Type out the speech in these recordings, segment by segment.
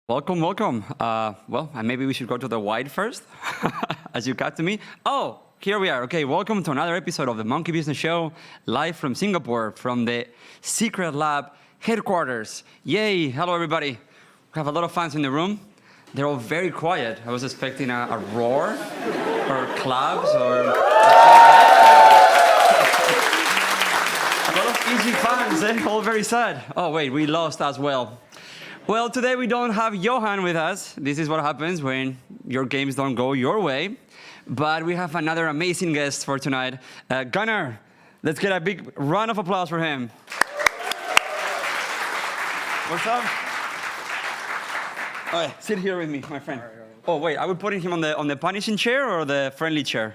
Welcome, welcome. Well, maybe we should go to the wide first, as you cut to me. Oh, here we are. Okay, welcome to another episode of the Monkey Business Show, live from Singapore, from the Secretlab headquarters. Yay! Hello, everybody. We have a lot of fans in the room. They're all very quiet. I was expecting a roar, or claps, or... A lot of easy fans, all very sad. Oh, wait, we lost as well. Well, today we don't have Johan with us. This is what happens when your games don't go your way. But we have another amazing guest for tonight, Gunnar. Let's get a big round of applause for him. What's up? All right, sit here with me, my friend. Oh, wait, are we putting him on the punishing chair or the friendly chair?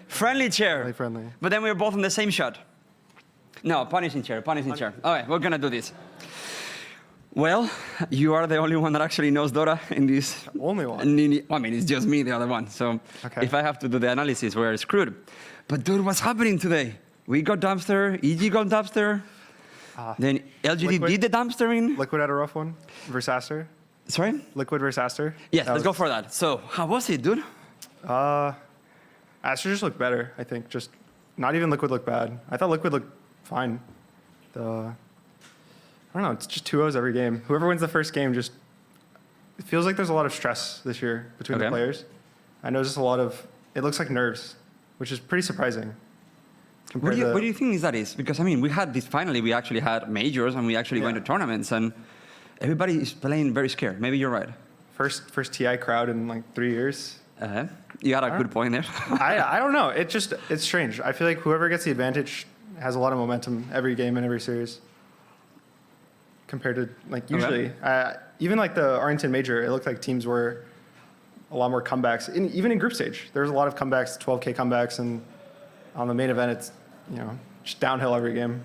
Friendly chair. Really friendly. But then we're both on the same shot. No, punishing chair, punishing chair. All right, we're gonna do this. Well, you are the only one that actually knows Dota in this. Only one? I mean, it's just me, the other one. So okay. If I have to do the analysis, we're screwed. But dude, what's happening today? We got dumpster, EG got dumpster, then LGD Liquid, did the dumpstering. Liquid had a rough one versus Aster. Sorry? Liquid versus Aster. Yes, let's go for that. So, how was it, dude? Aster just looked better, I think. Just not even Liquid looked bad. I thought Liquid looked fine. I don't know, it's just 2-0s every game. Whoever wins the first game just, it feels like there's a lot of stress this year between the players. I know just a lot of, it looks like nerves, which is pretty surprising. What do you think that is? Because, I mean, we had this, finally, we actually had majors and we actually went to tournaments and everybody is playing very scared. Maybe you're right. First TI crowd in like 3 years. You had a good point there. I don't know, it's strange. I feel like whoever gets the advantage has a lot of momentum every game and every series. Compared to like usually, even like the Arlington Major, it looked like teams were a lot more comebacks. Even in group stage, there was a lot of comebacks, 12K comebacks, and on the main event, it's just downhill every game.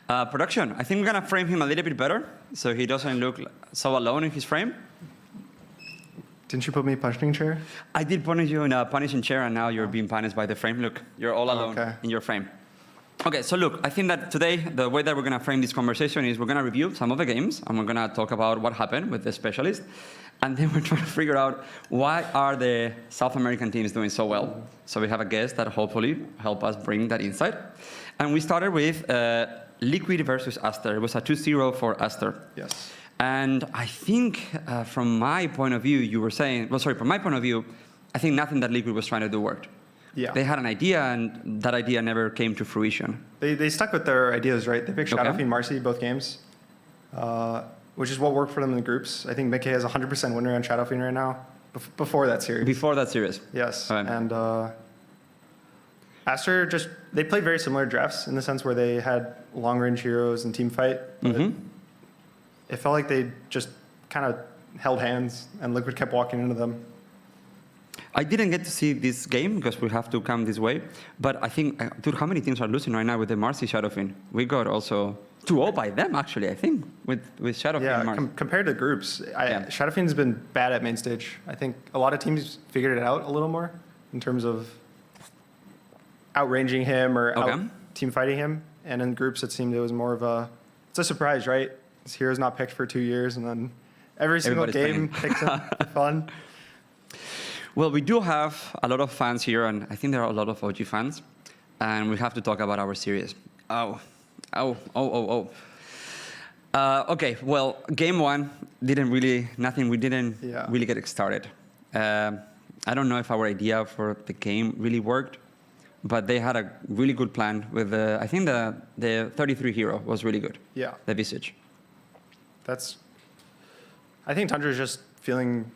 Production. I think we're gonna frame him a little bit better, so he doesn't look so alone in his frame. Didn't you put me punishing chair? I did punish you in a punishing chair, and now you're being punished by the frame. Look, you're all alone in your frame. Okay, so look, I think that today, the way that we're going to frame this conversation is we're going to review some of the games, and we're going to talk about what happened with the specialist, and then we're trying to figure out why are the South American teams doing so well. So we have a guest that hopefully help us bring that insight. And we started with Liquid versus Aster. It was a 2-0 for Aster. Yes. And I think from my point of view, you were saying, well, sorry, from my point of view, I think nothing that Liquid was trying to do worked. Yeah. They had an idea, and that idea never came to fruition. They stuck with their ideas, right? They picked Shadowfiend Marcy both games, which is what worked for them in the groups. I think Mickey has 100% winner on Shadowfiend right now, before that series. Before that series. Yes. Right. And Aster they played very similar drafts in the sense where they had long-range heroes and team fight. But it felt like they just kind of held hands, and Liquid kept walking into them. I didn't get to see this game because we have to come this way. But I think, dude, how many teams are losing right now with the Marcy Shadowfiend? We got also 2-0 by them, actually, I think, with Shadowfiend and Marcy. Compared to groups, Shadowfiend's been bad at main stage. I think a lot of teams figured it out a little more in terms of outranging him or out-team fighting him. And in groups, it seemed it was more of it's a surprise, right? This hero's not picked for 2 years, and then every single game picks him for fun. Well, we do have a lot of fans here, and I think there are a lot of OG fans, and we have to talk about our series. Okay, well, game one didn't really get it started. I don't know if our idea for the game really worked, but they had a really good plan with I think the 33 hero was really good. Yeah. The Visage. I think Tundra's just feeling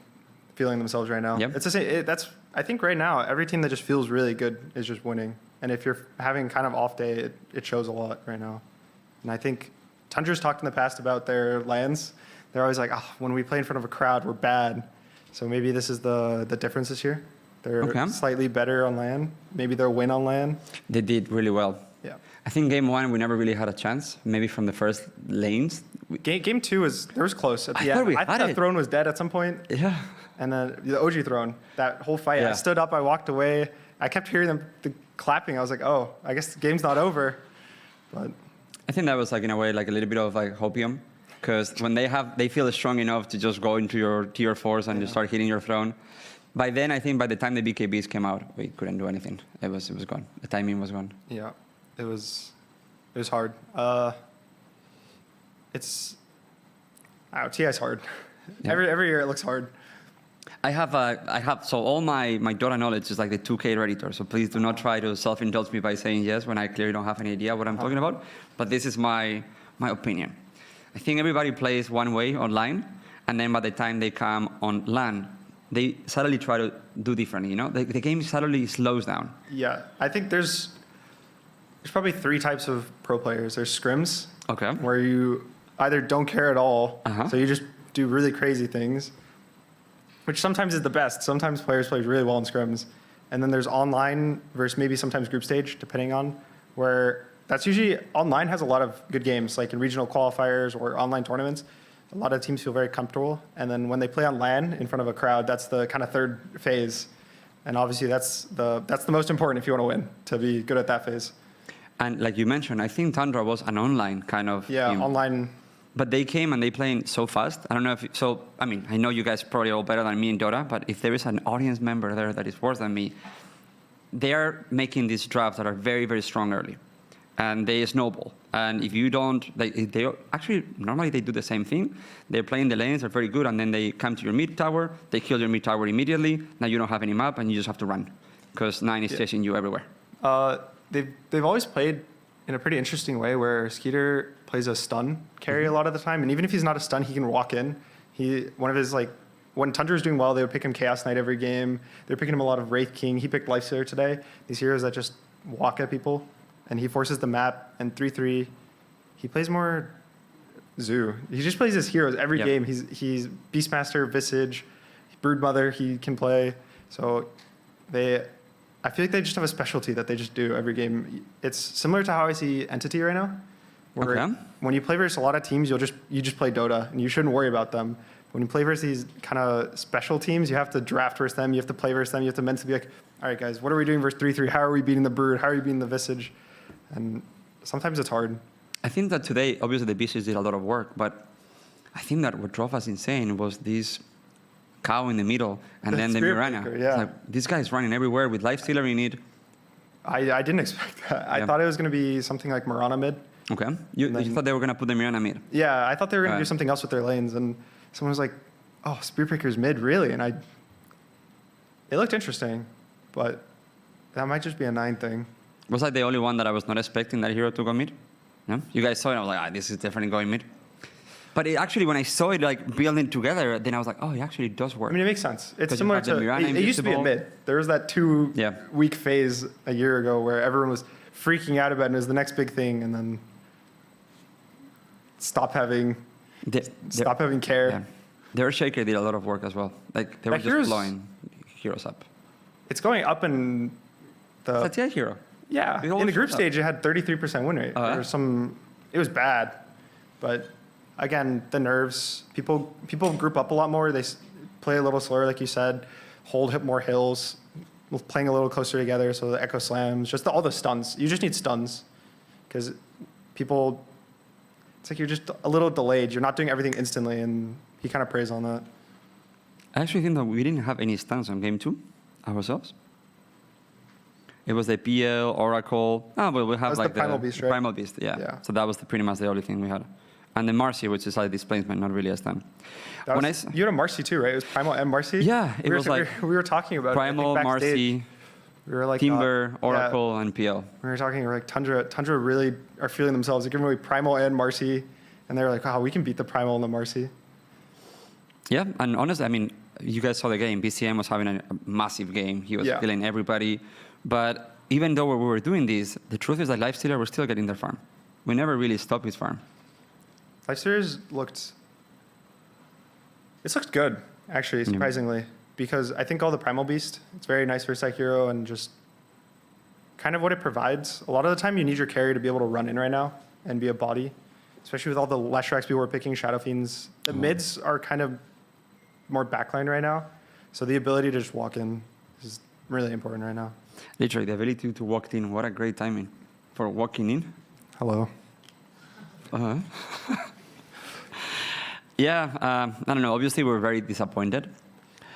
themselves right now. Yep. It's the same. I think right now every team that just feels really good is just winning. And if you're having kind of off day, it shows a lot right now. And I think Tundra's talked in the past about their lands. They're always like, when we play in front of a crowd, we're bad. So maybe this is the difference this year. They're slightly better on LAN. Maybe they'll win on LAN. They did really well. Yeah. I think game one, we never really had a chance, maybe from the first lanes. Game two was close at the end. I thought that throne was dead at some point. Yeah. And then the OG throne, that whole fight, I stood up, I walked away. I kept hearing them clapping. I was like, oh, I guess the game's not over. But I think that was like in a way like a little bit of like hopium. Because when they feel strong enough to just go into your tier 4s and just start hitting your throne. By then, I think by the time the BKBs came out, we couldn't do anything. It was gone. The timing was gone. Yeah, it was hard. TI is hard. Yeah. Every year it looks hard. So all my Dota knowledge is like the 2K Redditor. So please do not try to self-indulge me by saying yes when I clearly don't have any idea what I'm talking about. But this is my opinion. I think everybody plays one way online, and then by the time they come on LAN, they suddenly try to do differently. You know, the game suddenly slows down. Yeah, I think there's probably 3 types of pro players. There's scrims, Okay. where you either don't care at all, so you just do really crazy things, which sometimes is the best. Sometimes players play really well in scrims. And then there's online versus maybe sometimes group stage, depending on where that's usually online has a lot of good games, like in regional qualifiers or online tournaments. A lot of teams feel very comfortable. And then when they play on LAN in front of a crowd, that's the kind of third phase. And obviously that's the most important if you want to win, to be good at that phase. And like you mentioned, I think Tundra was an online kind of team. Online. But they came and they played so fast. I don't know I know you guys probably all better than me in Dota, but if there is an audience member there that is worse than me, they are making these drafts that are very, very strong early. And they snowball. And if you don't, they actually, normally they do the same thing. They're playing the lanes, they're very good, and then they come to your mid tower, they kill your mid tower immediately. Now you don't have any map, and you just have to run, because 9 is chasing you everywhere. They've always played in a pretty interesting way where Skeeter plays a stun carry a lot of the time. And even if he's not a stun, he can walk in. When Tundra was doing well, they would pick him Chaos Knight every game. They're picking him a lot of Wraith King. He picked Lifestealer today. These heroes that just walk at people. And he forces the map. And 3-3, he plays more Zoo. He just plays his heroes every game. He's Beastmaster, Visage, Broodmother he can play. So I feel like they just have a specialty that they just do every game. It's similar to how I see Entity right now. Where when you play versus a lot of teams, you just play Dota, and you shouldn't worry about them. When you play versus these kind of special teams, you have to draft versus them, you have to play versus them, you have to mentally be like, all right, guys, what are we doing versus 3-3? How are we beating the Brood? How are we beating the Visage? And sometimes it's hard. I think that today, obviously, the Visage did a lot of work, but I think that what drove us insane was this cow in the middle, and then the Mirana. Like, this guy is running everywhere with Lifestealer in it. I didn't expect that. I thought it was going to be something like Mirana mid. Okay. You thought they were going to put the Mirana mid? Yeah, I thought they were going to do something else with their lanes, and someone was like, oh, Spearbreaker's mid, really? And it looked interesting, but that might just be a 9 thing. Was I the only one that I was not expecting that hero to go mid? No? You guys saw it, I was like, this is definitely going mid. But actually, when I saw it like building together, then I was like, oh, it actually does work. I mean, it makes sense. It's similar to, it used to be a mid. There was that 2-week phase a year ago where everyone was freaking out about it, and it was the next big thing, and then stop having care. Yeah. Their Shaker did a lot of work as well. Like, they were just blowing heroes up. It's going up in the... That's a hero. Yeah. In the group stage, it had 33% win rate. It was bad, but... Again, the nerves. People group up a lot more. They play a little slower, like you said. Hold more hills. Playing a little closer together. So the echo slams, just all the stuns. You just need stuns, because people. It's like you're just a little delayed. You're not doing everything instantly, and he kind of preys on that. I actually think that we didn't have any stuns on game 2 ourselves. It was the PL, Oracle. Well, we have like the Primal Beast, right? Primal Beast, yeah. So that was pretty much the only thing we had. And the Marcy, which is like displacement, not really a stun. You had a Marcy too, right? It was Primal and Marcy? Yeah, it was like... We were talking about Primal, it, Marcy, we were like, Timber, Oracle, and PL. We were talking, we were like, Tundra really are feeling themselves. They're giving away Primal and Marcy. And they're like, wow, we can beat the Primal and the Marcy. Yeah, and honestly, I mean, you guys saw the game. BCM was having a massive game. He was killing everybody. But even though we were doing this, the truth is that Lifestealer was still getting their farm. We never really stopped his farm. LifeSeries looked good, actually, surprisingly, because I think all the Primal Beast, it's very nice versus that hero, and just kind of what it provides. A lot of the time, you need your carry to be able to run in right now and be a body, especially with all the Leshracs people were picking, Shadow Fiends. The mids are kind of more backline right now, so the ability to just walk in is really important right now. Literally, the ability to walk in, what a great timing for walking in. Hello. Yeah, I don't know. Obviously, we're very disappointed.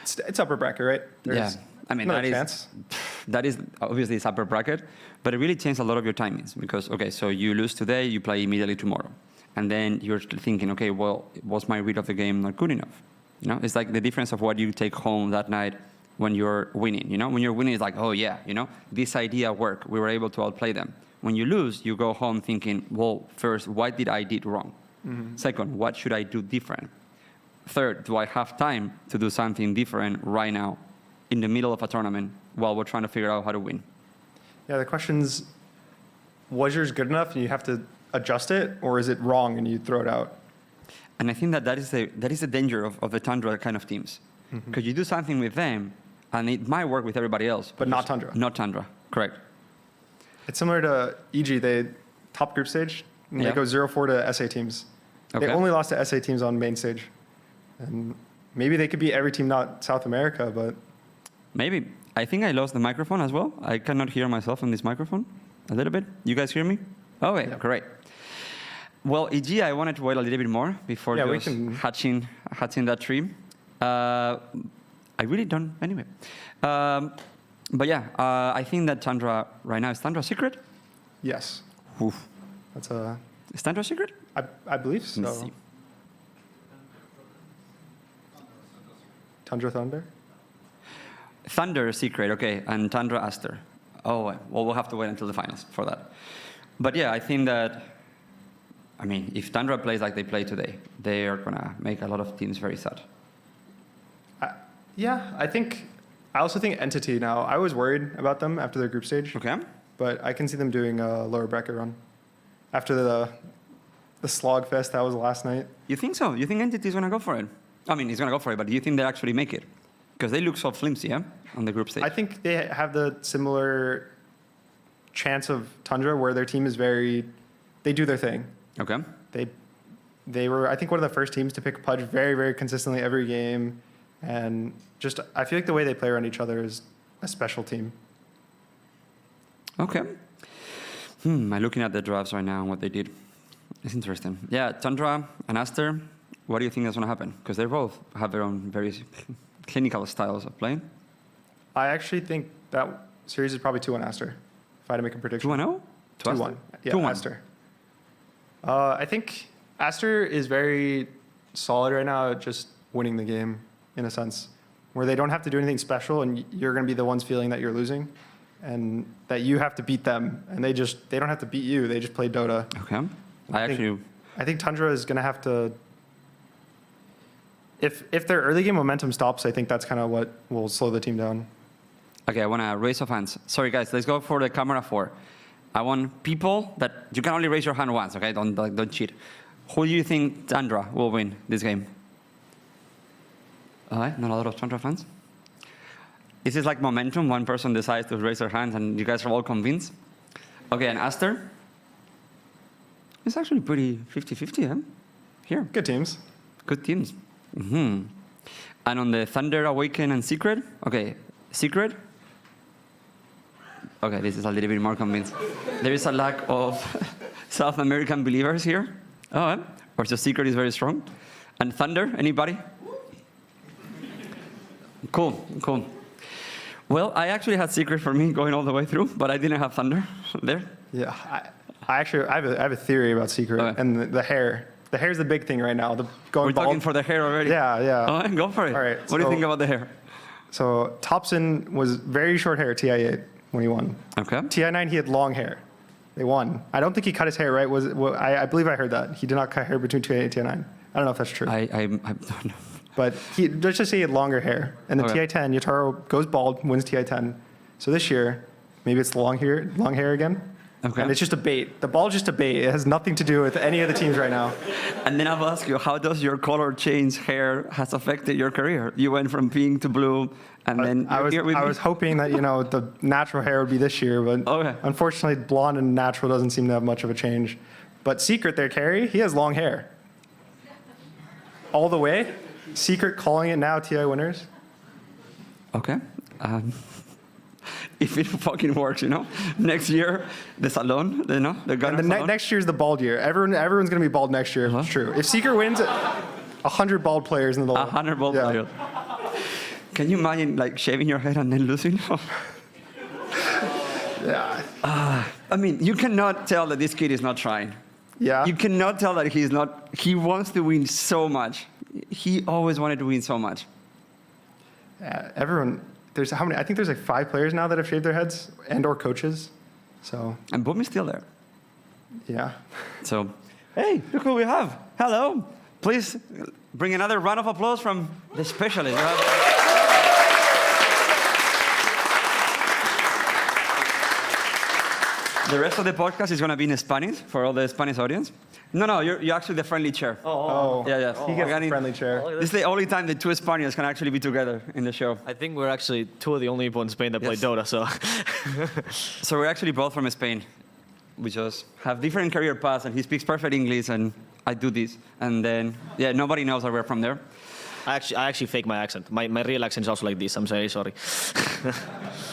It's upper bracket, right? Yeah, I mean, that is obviously it's upper bracket, but it really changed a lot of your timings because, okay, so you lose today, you play immediately tomorrow. And then you're thinking, okay, well, was my read of the game not good enough? You know, it's like the difference of what you take home that night when you're winning. You know, when you're winning, it's like, oh yeah, you know, this idea worked. We were able to outplay them. When you lose, you go home thinking, well, first, what did I did wrong? Mm-hmm. Second, what should I do different? Third, do I have time to do something different right now in the middle of a tournament while we're trying to figure out how to win? Yeah, the question's, was yours good enough and you have to adjust it, or is it wrong and you throw it out? And I think that is the danger of the Tundra kind of teams. Because you do something with them, and it might work with everybody else. But not Tundra. Not Tundra, correct. It's similar to EG, they top group stage, and they go 0-4 to SA teams. Okay. They only lost to SA teams on main stage. And maybe they could beat every team not South America, but... Maybe. I think I lost the microphone as well. I cannot hear myself on this microphone a little bit. You guys hear me? Oh, wait, great. Well, EG, I wanted to wait a little bit more before just hatching that tree. I really don't, anyway. But yeah, I think that Tundra right now, is Tundra secret? Yes. Oof. Is Tundra secret? I believe so. Let's see. Tundra Thunder? Thunder secret, okay, and Tundra Aster. Oh, well, we'll have to wait until the finals for that. But yeah, I think that, I mean, if Tundra plays like they play today, they are going to make a lot of teams very sad. Yeah, I also think Entity now. I was worried about them after their group stage. Okay. But I can see them doing a lower bracket run. After the slog fest that was last night. You think so? You think Entity is going to go for it? I mean, he's going to go for it, but do you think they actually make it? Because they look so flimsy, yeah, on the group stage. I think they have the similar chance of Tundra where their team is they do their thing. Okay. They were, I think, one of the first teams to pick Pudge very, very consistently every game. And just, I feel like the way they play around each other is a special team. Okay. I'm looking at the drafts right now and what they did. It's interesting. Yeah, Tundra and Aster, what do you think is going to happen? Because they both have their own very clinical styles of playing. I actually think that series is probably 2-1 Aster, if I had to make a prediction. 2-0? 2-1. Yeah, 2-1. Aster. I think Aster is very solid right now at just winning the game, in a sense, where they don't have to do anything special, and you're going to be the ones feeling that you're losing, and that you have to beat them, and they don't have to beat you. They just play Dota. Okay. I think Tundra is going to have to. If their early game momentum stops, I think that's kind of what will slow the team down. Okay, I want to raise of hands. Sorry, guys. Let's go for the camera 4. I want people that you can only raise your hand once. Okay, don't cheat. Who do you think Tundra will win this game? All right, not a lot of Tundra fans. Is this like momentum? One person decides to raise their hand and you guys are all convinced? Okay, and Aster? It's actually pretty 50-50, huh? Here. Good teams. Good teams. Mm-hmm. And on the Thunder, Awaken, and Secret? Okay, Secret? Okay, this is a little bit more convinced. There is a lack of South American believers here. Oh, or the Secret is very strong. And Thunder, anybody? Cool. Well, I actually had Secret for me going all the way through, but I didn't have Thunder there. Yeah, I have a theory about Secret and the hair. The hair's the big thing right now. We're talking for the hair already? Yeah. Oh, go for it. All right. What do you think about the hair? So Thompson was very short hair at TI8 when he won. Okay. TI9, he had long hair. They won. I don't think he cut his hair, right? I believe I heard that. He did not cut hair between TI8 and TI9. I don't know if that's true. I don't know. But let's just say he had longer hair. And the TI10, Yotaro goes bald, wins TI10. So this year, maybe it's long hair again. Okay. And it's just a bait. The ball's just a bait. It has nothing to do with any of the teams right now. And then I'll ask you, how does your color change hair has affected your career? You went from pink to blue, and then I was hoping that the natural hair would be this year, but unfortunately, blonde and natural doesn't seem to have much of a change. But Secret there, Carrie, he has long hair. All the way. Secret calling it now TI winners. Okay. If it fucking works, next year the salon, the Gunner salon. Next year's the bald year. Everyone's gonna be bald next year. If it's true. If Secret wins, 100 bald players in the 100 bald players. Can you imagine like shaving your head and then losing? Yeah. I mean, you cannot tell that this kid is not trying. Yeah. You cannot tell that he's not. He wants to win so much. He always wanted to win so much. Yeah, everyone. There's how many? I think there's like 5 players now that have shaved their heads and/or coaches. So. And Boom is still there. Yeah. So, hey, look who we have. Hello. Please bring another round of applause from the specialist. The rest of the podcast is going to be in Spanish for all the Spanish audience. No, you're actually the friendly chair. Oh. Yeah. He gets a friendly chair. This is the only time the 2 Spaniards can actually be together in the show. I think we're actually 2 of the only people in Spain that play Dota, so. So we're actually both from Spain. We just have different career paths, and he speaks perfect English, and I do this. And then, nobody knows that we're from there. I actually fake my accent. My real accent is also like this. I'm very sorry.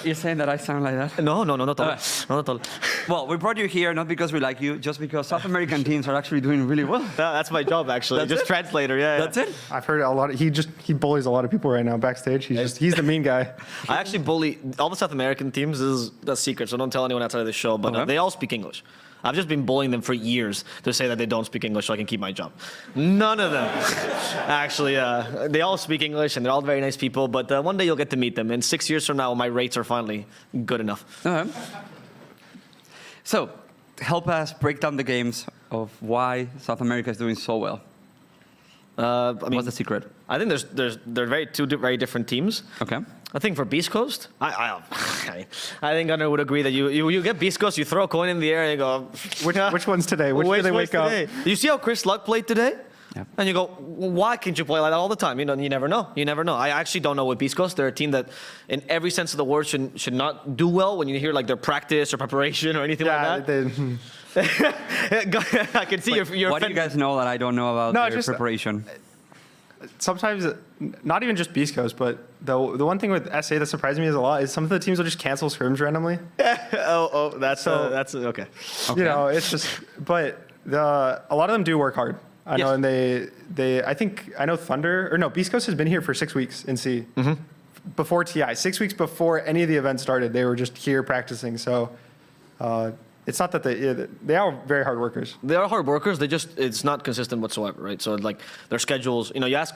You're saying that I sound like that? No, not at all. Not at all. Well, we brought you here not because we like you, just because South American teams are actually doing really well. That's my job, actually. That's just it? translator, yeah. That's it? I've heard a lot. He bullies a lot of people right now backstage. He's the mean guy. I actually bully all the South American teams. That's secret, so don't tell anyone outside of the show. But they all speak English. I've just been bullying them for years to say that they don't speak English so I can keep my job. None of them. Actually, they all speak English and they're all very nice people, but one day you'll get to meet them. And 6 years from now, my rates are finally good enough. Okay. So, help us break down the games of why South America is doing so well. I mean, what's the secret? I think they're two very different teams. Okay. I think for Beast Coast, I think Gunnar would agree that you get Beast Coast, you throw a coin in the air and you go, which one's today? Which do they wake up? You see how Chris Luck played today? Yeah. And you go, why can't you play like that all the time? You never know. You never know. I actually don't know with Beast Coast. They're a team that, in every sense of the word, should not do well when you hear like their practice or preparation or anything like that. I can see your. What do you guys know that I don't know about their preparation? Sometimes, not even just Beast Coast, but the one thing with SA that surprised me a lot is some of the teams will just cancel scrims randomly. That's okay. You know, it's just, but a lot of them do work hard. I know, and I know Beast Coast has been here for 6 weeks in C. Mm-hmm. Before TI, 6 weeks before any of the events started, they were just here practicing. So it's not that they are very hard workers. They are hard workers. It's not consistent whatsoever, right? So like their schedules, you ask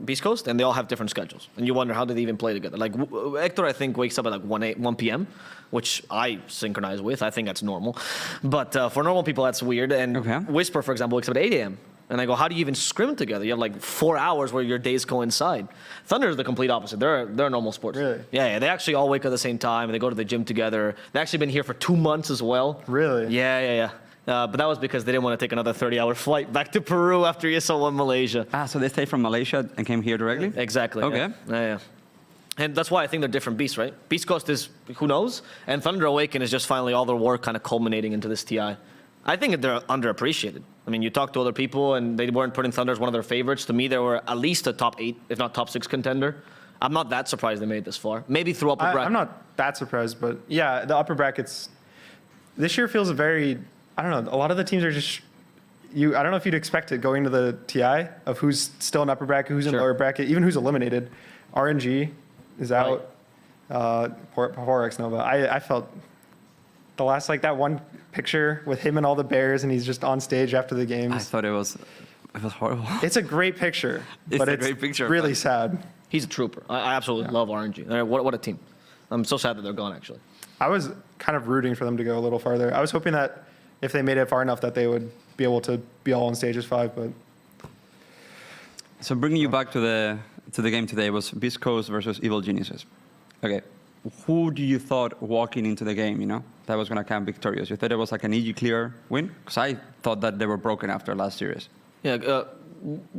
Beast Coast, and they all have different schedules, and you wonder how do they even play together. Like Hector, I think wakes up at like 1 p.m., which I synchronize with. I think that's normal, but for normal people, that's weird. And Whisper, for example, wakes up at 8 a.m. And I go, how do you even scrim together? You have like 4 hours where your days coincide. Thunder is the complete opposite. They're normal sports. Really? Yeah. They actually all wake up at the same time. And they go to the gym together. They've actually been here for 2 months as well. Really? Yeah. But that was because they didn't want to take another 30-hour flight back to Peru after ESL won Malaysia. So they stayed from Malaysia and came here directly? Exactly. Okay. Yeah. And that's why I think they're different beasts, right? Beast Coast is who knows, and Thunder Awaken is just finally all their work kind of culminating into this TI. I think they're underappreciated. I mean, you talk to other people, and they weren't putting Thunder as one of their favorites. To me, they were at least a top 8, if not top 6 contender. I'm not that surprised they made it this far. Maybe through upper bracket. I'm not that surprised, but yeah, the upper brackets this year feels very. I don't know. A lot of the teams are just. I don't know if you'd expect it going to the TI of who's still in upper bracket, who's in lower bracket, even who's eliminated. RNG is out. Poor X Nova. I felt the last that one picture with him and all the bears, and he's just on stage after the games. I thought it was horrible. It's a great picture, but it's really sad. He's a trooper. I absolutely love RNG. What a team. I'm so sad that they're gone, actually. I was kind of rooting for them to go a little farther. I was hoping that if they made it far enough that they would be able to be all on stage as 5, but. So bringing you back to the game today was Beast Coast versus Evil Geniuses. Okay, who do you thought walking into the game, that was going to come victorious? You thought it was like an easy, clear win? Because I thought that they were broken after last series. Yeah,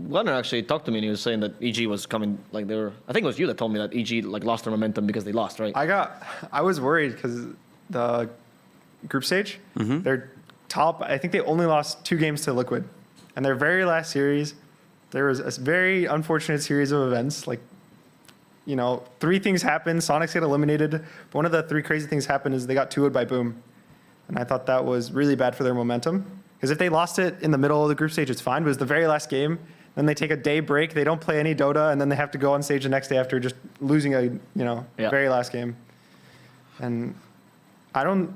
Gunnar actually talked to me and he was saying that EG was coming, I think it was you that told me that EG lost their momentum because they lost, right? I was worried because the group stage, they're top, I think they only lost 2 games to Liquid. And their very last series, there was a very unfortunate series of events. 3 things happened. Sonics get eliminated. But one of the 3 crazy things happened is they got 2-0'd by Boom. And I thought that was really bad for their momentum. Because if they lost it in the middle of the group stage, it's fine. But it was the very last game. Then they take a day break. They don't play any Dota, and then they have to go on stage the next day after just losing a very last game. And I don't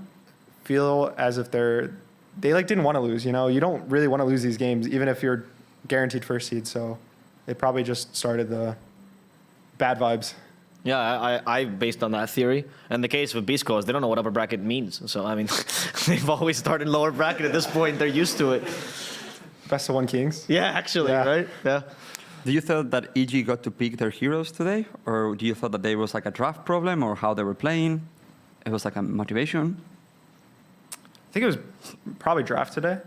feel as if they like didn't want to lose. You know, you don't really want to lose these games, even if you're guaranteed first seed. So they probably just started the bad vibes. Yeah, I based on that theory. And the case with Beast Coast, they don't know what upper bracket means. So, I mean, they've always started lower bracket at this point. They're used to it. Best of 1 Kings. Yeah, actually, right? Yeah. Do you thought that EG got to pick their heroes today? Or do you thought that there was like a draft problem or how they were playing? It was like a motivation? I think it was probably draft today.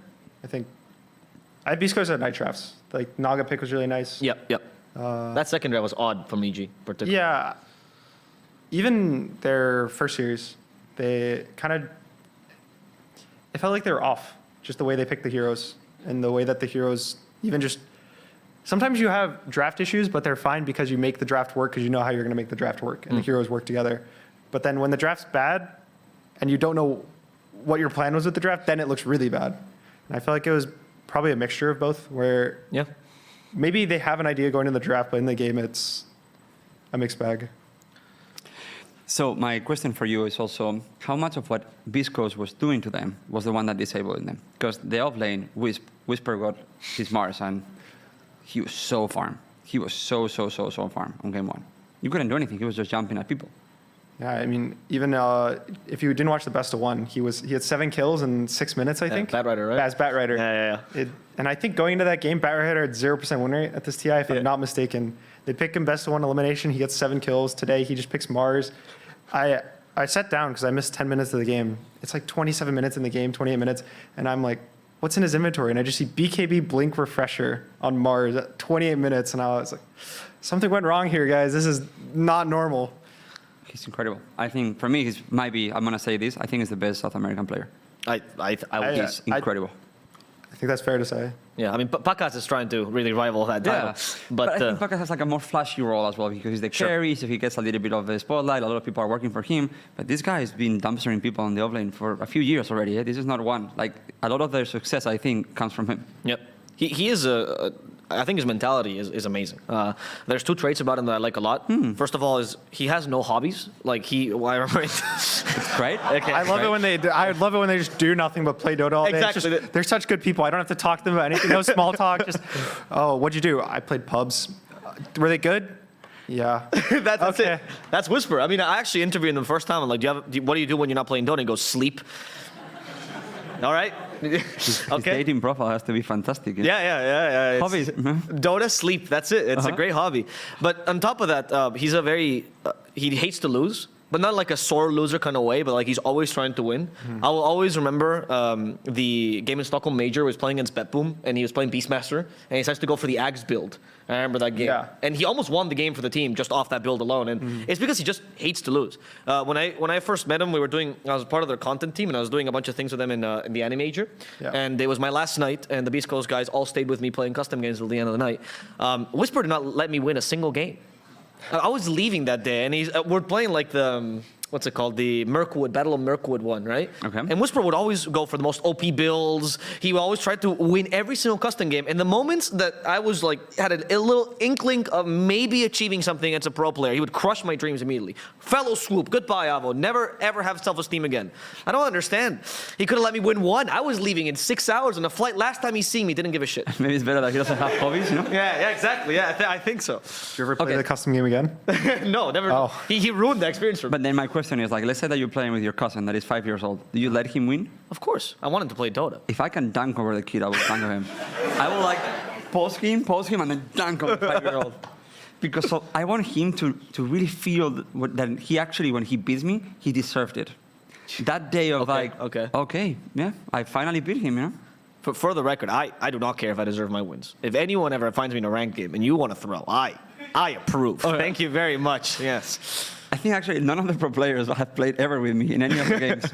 I think I had Beast Coast at night drafts. Like Naga pick was really nice. Yep. That second draft was odd from EG, particularly. Yeah. Even their first series, they kind of, it felt like they were off. Just the way they picked the heroes and the way that the heroes even just, sometimes you have draft issues, but they're fine because you make the draft work because you know how you're going to make the draft work and the heroes work together. But then when the draft's bad and you don't know what your plan was with the draft, then it looks really bad. And I feel like it was probably a mixture of both where maybe they have an idea going in the draft, but in the game it's a mixed bag. So my question for you is also, how much of what Beast Coast was doing to them was the one that disabled them? Because the offlane, Whisper got his Mars, and he was so farm. He was so farm on game 1. You couldn't do anything. He was just jumping at people. Yeah, I mean, even if you didn't watch the best of 1, he had 7 kills in 6 minutes, I think. Batrider, right? As Batrider. Yeah. And I think going into that game, Batrider had 0% win rate at this TI, if I'm not mistaken. They pick him best of 1 elimination. He gets 7 kills. Today, he just picks Mars. I sat down because I missed 10 minutes of the game. It's like 27 minutes in the game, 28 minutes. And I'm like, what's in his inventory? And I just see BKB Blink Refresher on Mars at 28 minutes. And I was like, something went wrong here, guys. This is not normal. He's incredible. I think, for me, he's might be, I'm going to say this, I think he's the best South American player. He's incredible. I think that's fair to say. Yeah, I mean, Pakas is trying to really rival that title. Yeah, but I think Pakas has like a more flashy role as well because he's the carry, so he gets a little bit of the spotlight. A lot of people are working for him. But this guy has been dumpstering people on the offlane for a few years already. Yeah? This is not one. Like, a lot of their success, I think, comes from him. Yep. He is I think his mentality is amazing. There's 2 traits about him that I like a lot. First of all, is he has no hobbies. Like I remember. It's great. Okay. I love it when they just do nothing but play Dota all day. Exactly. They're such good people. I don't have to talk to them about anything. No small talk. Just, oh, what'd you do? I played pubs. Were they good? Yeah. That's okay. it. That's Whisper. I mean, I actually interviewed him the first time. I'm like, what do you do when you're not playing Dota? He goes, sleep. All right. His dating profile has to be fantastic. Yeah. Hobbies. Dota, sleep. That's it. It's a great hobby. But on top of that, he's a very he hates to lose, but not like a sore loser kind of way. But like he's always trying to win. I will always remember the game in Stockholm Major was playing against Betboom, and he was playing Beastmaster, and he decides to go for the Ags build. I remember that game. Yeah. And he almost won the game for the team just off that build alone. And it's because he just hates to lose. When I first met him, I was part of their content team, and I was doing a bunch of things with them in the Anime Major. Yeah. And it was my last night, and the Beast Coast guys all stayed with me playing custom games until the end of the night. Whisper did not let me win a single game. I was leaving that day, and we're playing like the... what's it called? The Mirkwood, Battle of Mirkwood one, right? Okay. And Whisper would always go for the most OP builds. He would always try to win every single custom game. And the moments that I was like, had a little inkling of maybe achieving something as a pro player, he would crush my dreams immediately. Fellow swoop, goodbye, Avo. Never ever have self-esteem again. I don't understand. He could have let me win 1. I was leaving in 6 hours on a flight. Last time he seen me, didn't give a shit. Maybe it's better that he doesn't have hobbies, you know? Yeah, exactly. Yeah, I think so. Did you ever play the custom game again? No, never. Oh. He ruined the experience for me. But then my question is, like, let's say that you're playing with your cousin that is 5 years old. Do you let him win? Of course. I wanted to play Dota. If I can dunk over the kid, I will dunk on him. I will, like, pause him, and then dunk on the 5-year-old. Because I want him to really feel that he actually, when he beats me, he deserved it. That day of okay, yeah, I finally beat him, you know? For the record, I do not care if I deserve my wins. If anyone ever finds me in a ranked game and you want to throw, I approve. Okay. Thank you very much. Yes. I think actually none of the pro players have played ever with me in any of the games.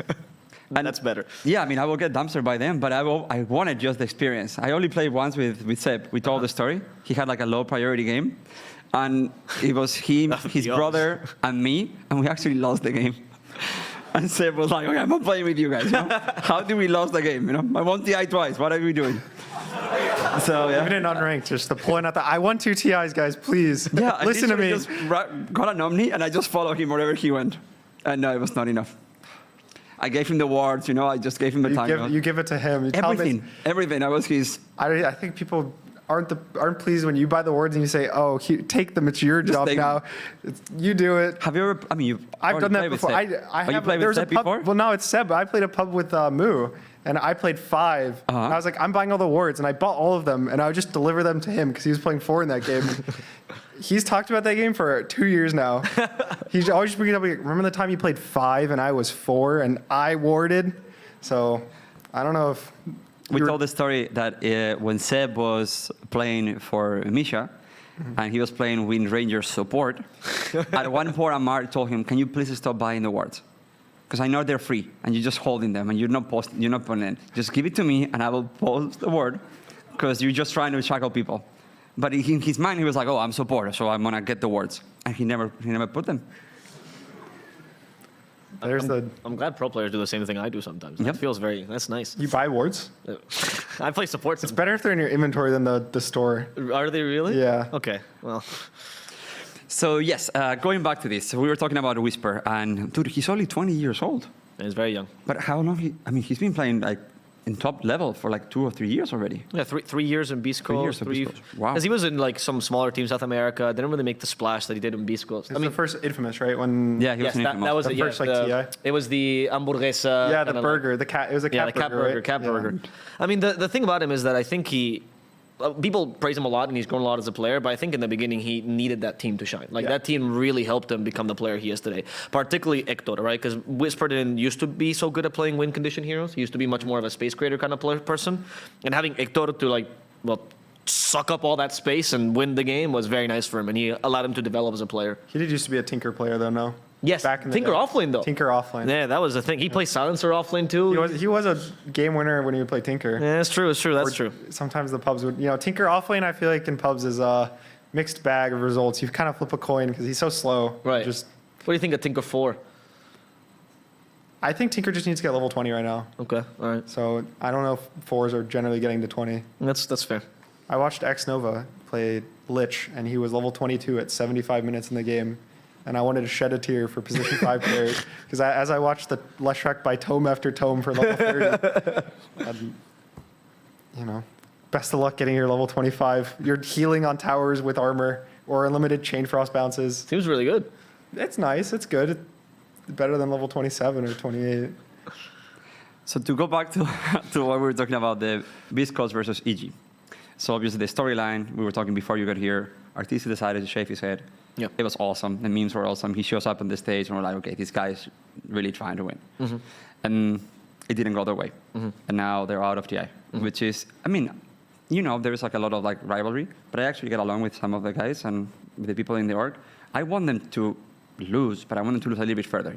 And that's better. Yeah, I mean, I will get dumpstered by them, but I wanted just the experience. I only played once with Seb. We told the story. He had like a low priority game, and it was him, his brother, and me, and we actually lost the game. And Seb was like, okay, I'm not playing with you guys. You know? How did we lose the game? You know, I won TI twice. What are we doing? So yeah. Even in unranked, just the pulling out the I won 2 TIs, guys, please. Yeah, listen to me. Just got an Omni and I just followed him wherever he went. And no, it was not enough. I gave him the wards, I just gave him the time. You give it to him. You tell him Everything. I was his. I think people aren't pleased when you buy the wards and you say, "Oh, take them. It's your job now. You do it." Have you ever? I mean, I've done that before. You played with Seb before? Well, no, it's Seb. But I played a pub with Moo, and I played 5. And I was like, I'm buying all the wards, and I bought all of them, and I would just deliver them to him because he was playing 4 in that game. He's talked about that game for 2 years now. He's always bringing up, like, remember the time you played 5 and I was 4 and I warded? So I don't know if... We told the story that when Seb was playing for Misha, and he was playing Wind Ranger support, at one point Amar told him, can you please stop buying the wards? Because I know they're free, and you're just holding them, and you're not putting it. Just give it to me, and I will post the word, because you're just trying to shackle people. But in his mind, he was like, oh, I'm support, so I'm going to get the wards. And he never put them. I'm glad pro players do the same thing I do sometimes. That feels that's nice. You buy wards? I play support. It's better if they're in your inventory than the store. Are they really? Yeah. Okay, well. So yes, going back to this, we were talking about Whisper, and dude, he's only 20 years old. He's very young. But how long he's been playing like in top level for like 2 or 3 years already. Yeah, 3 years in Beast Coast. 3 years of Beast Coast. Wow. Because he was in like some smaller teams, South America. Didn't really make the splash that he did in Beast Coast. It's the first Infamous, right? When he was in Infamous. That was the first TI. It was the hamburguesa. Yeah, the burger, the cat. It was a cat burger, right? Cat burger. I mean, the thing about him is that I think people praise him a lot, and he's grown a lot as a player, but I think in the beginning he needed that team to shine. That team really helped him become the player he is today, particularly Hector, right? Because Whisper didn't used to be so good at playing win condition heroes. He used to be much more of a space creator kind of person, and having Hector to suck up all that space and win the game was very nice for him, and he allowed him to develop as a player. He did used to be a Tinker player, though, no? Yes, back in the Tinker day. offlane, though. Tinker offlane. Yeah, that was the thing. He plays Silencer offlane, too. He was a game winner when he would play Tinker. Yeah, it's true. That's true. Sometimes the pubs would, Tinker offlane, I feel like in pubs is a mixed bag of results. You kind of flip a coin because he's so slow. Right. What do you think of Tinker 4? I think Tinker just needs to get level 20 right now. Okay, all right. So I don't know if 4s are generally getting to 20. That's fair. I watched X Nova play Lich, and he was level 22 at 75 minutes in the game. And I wanted to shed a tear for position 5 players because as I watched the Leshrac by tome after tome for level 30, best of luck getting your level 25. You're healing on towers with armor or unlimited Chain Frost bounces. Seems really good. It's nice. It's good. It's better than level 27 or 28. So to go back to what we were talking about, the Beast Coast versus EG. So obviously the storyline, we were talking before you got here, Artisi decided to shave his head. Yep. It was awesome. The memes were awesome. He shows up on the stage and we're like, okay, this guy's really trying to win. Mm-hmm. And it didn't go their way. Mm-hmm. And now they're out of TI, which is, there's like a lot of like rivalry, but I actually get along with some of the guys and with the people in the org. I want them to lose, but I want them to lose a little bit further,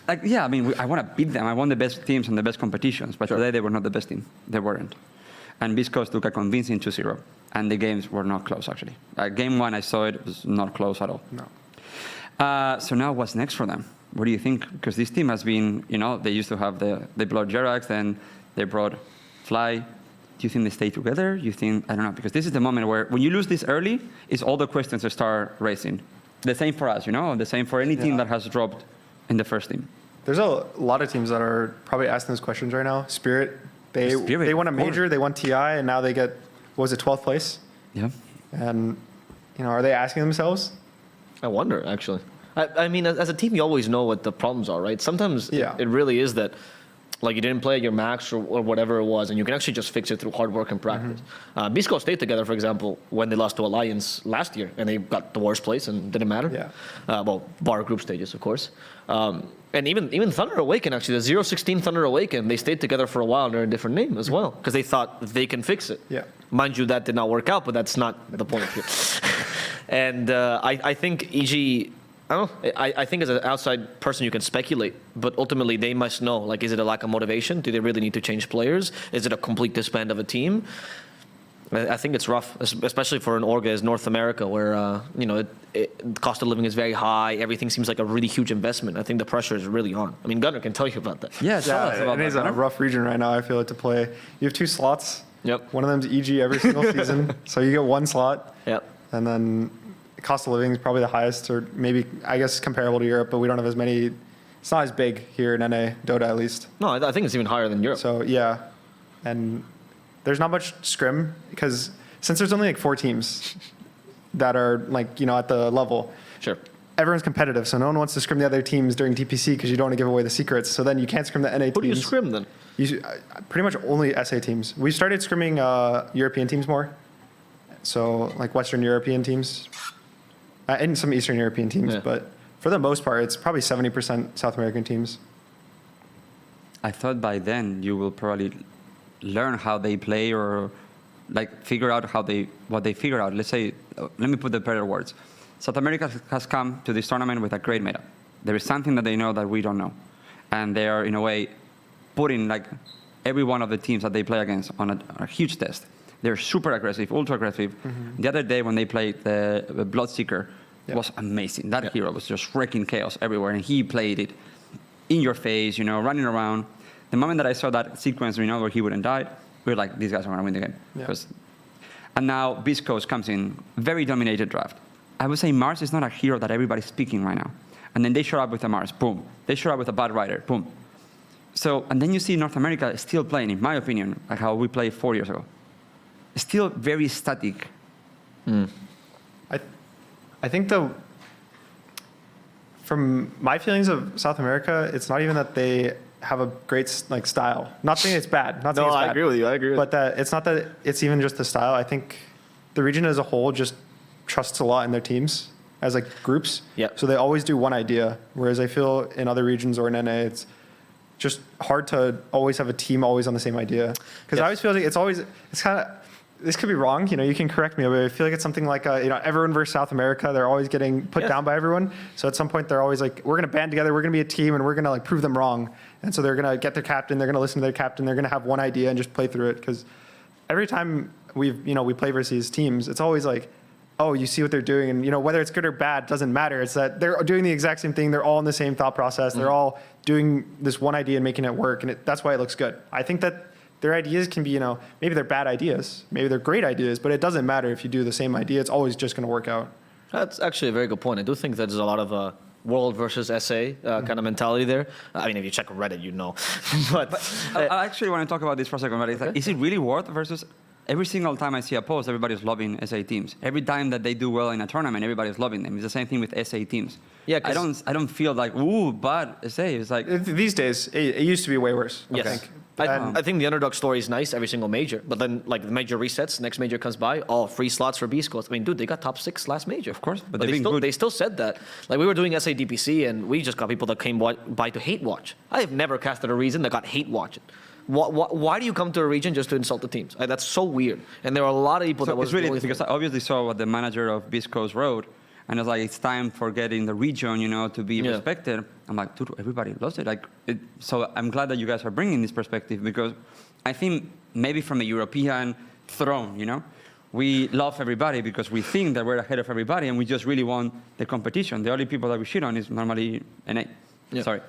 I want to beat them. I want the best teams and the best competitions, but today they were not the best team. They weren't. And Beast Coast took a convincing 2-0. And the games were not close, actually. Game 1, I saw it was not close at all. No. So now what's next for them? What do you think? Because this team has been, they used to have they brought Jerax, then they brought Fly. Do you think they stay together? You think, I don't know, because this is the moment where when you lose this early, it's all the questions that start raising. The same for us, the same for any team that has dropped in the first team. There's a lot of teams that are probably asking those questions right now. Spirit, they won a major, they won TI, and now they get, 12th place? Yeah. And, are they asking themselves? I wonder, actually. I mean, as a team, you always know what the problems are, right? Sometimes it really is that, you didn't play at your max or whatever it was, and you can actually just fix it through hard work and practice. Mm-hmm. Beast Coast stayed together, for example, when they lost to Alliance last year, and they got the worst place, and didn't matter. Yeah. Bar group stages, of course. And even Thunder Awaken, actually, the 0-16 Thunder Awaken, they stayed together for a while under a different name as well, because they thought they can fix it. Yeah. Mind you, that did not work out, but that's not the point here. And I think EG, I think as an outside person you can speculate, but ultimately they must know, is it a lack of motivation? Do they really need to change players? Is it a complete disband of a team? I think it's rough, especially for an org as North America, where cost of living is very high. Everything seems like a really huge investment. I think the pressure is really on. I mean, Gunnar can tell you about that. Yeah, tell us about it is a rough region right now. I feel like to play. You have 2 slots Yep. One of them's EG every single season, so you get one slot. Yep. And then cost of living is probably the highest, or maybe, I guess, comparable to Europe, but we don't have as many. It's not as big here in NA, Dota at least. No, I think it's even higher than Europe. So, yeah. And there's not much scrim, because since there's only like 4 teams that are like, at the level. Sure. Everyone's competitive, so no one wants to scrim the other teams during DPC because you don't want to give away the secrets. So then you can't scrim the NA teams. Who do you scrim then? Pretty much only SA teams. We started scrimming European teams more. So like Western European teams. And some Eastern European teams. Yeah. But for the most part, it's probably 70% South American teams. I thought by then you will probably learn how they play or like figure out what they figure out. Let's say, let me put the better words. South America has come to this tournament with a great meta. There is something that they know that we don't know. And they are, in a way, putting like every one of the teams that they play against on a huge test. They're super aggressive, ultra aggressive. Mm-hmm. The other day when they played the Bloodseeker, was amazing. That hero was just wrecking chaos everywhere, and he played it in your face, running around. The moment that I saw that sequence, where he wouldn't die, we were like, these guys are going to win the game. Yeah. And now Beast Coast comes in, very dominated draft. I would say Mars is not a hero that everybody's picking right now. And then they show up with a Mars, boom. They show up with a Bad Rider, boom. So, and then you see North America still playing, in my opinion, like how we played 4 years ago. Still very static. I think from my feelings of South America, it's not even that they have a great style. Not saying it's bad. Not saying it's bad. I agree with you. But that it's not that it's even just the style. I think the region as a whole just trusts a lot in their teams as like groups. Yeah. So they always do one idea. Whereas I feel in other regions or in NA, it's just hard to always have a team always on the same idea. Because I always feel like it's kind of, this could be wrong, you can correct me, but I feel like it's something like, everyone versus South America, they're always getting put down by everyone. So at some point they're always like, we're going to band together, we're going to be a team, and we're going to like prove them wrong. And so they're going to get their captain, they're going to listen to their captain, they're going to have one idea and just play through it. Because every time we play versus these teams, it's always like, oh, you see what they're doing, and whether it's good or bad doesn't matter. It's that they're doing the exact same thing. They're all in the same thought process. They're all doing this one idea and making it work, and that's why it looks good. I think that their ideas can be, maybe they're bad ideas, maybe they're great ideas, but it doesn't matter if you do the same idea. It's always just going to work out. That's actually a very good point. I do think that there's a lot of world versus SA kind of mentality there. I mean, if you check Reddit, you know. but I actually want to talk about this for a second. But it's like, is it really worth versus? Every single time I see a post, everybody's loving SA teams. Every time that they do well in a tournament, everybody's loving them. It's the same thing with SA teams. Yeah, I don't feel like, ooh, bad SA. It's like these days, it used to be way worse. Yes. I think. I think the underdog story is nice every single major, but then like the major resets, next major comes by, free slots for Beast Coast. I mean, dude, they got top 6 last major. Of course, but they still said that. Like we were doing SA DPC and we just got people that came by to hate watch. I have never casted a reason that got hate watched. Why do you come to a region just to insult the teams? That's so weird. And there are a lot of people that was it's really because I obviously saw what the manager of Beast Coast wrote, and it's like it's time for getting the region, to be respected. I'm like, dude, everybody loves it. So I'm glad that you guys are bringing this perspective because I think maybe from the European throne, we love everybody because we think that we're ahead of everybody, and we just really want the competition. The only people that we shit on is normally NA. Yeah. Sorry.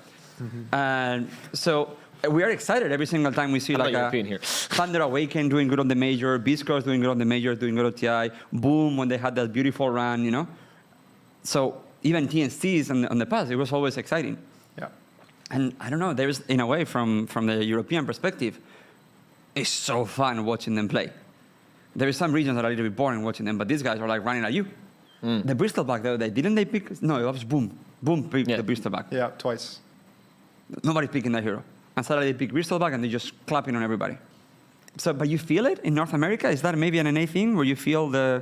Mm-hmm. And so we are excited every single time we see like a Thunder Awaken doing good on the major, Beast Coast doing good on the major, doing good on TI, Boom when they had that beautiful run, So even TNCs on the past, it was always exciting. Yeah. And I don't know, there's, in a way, from the European perspective, it's so fun watching them play. There is some regions that are a little bit boring watching them, but these guys are like running at you. The Bristleback, though, didn't they pick? No, it was Boom. Boom picked the Bristleback. Yeah, twice. Nobody picking that hero. And suddenly they pick Bristleback and they just clapping on everybody. So, but you feel it in North America? Is that maybe an NA thing where you feel the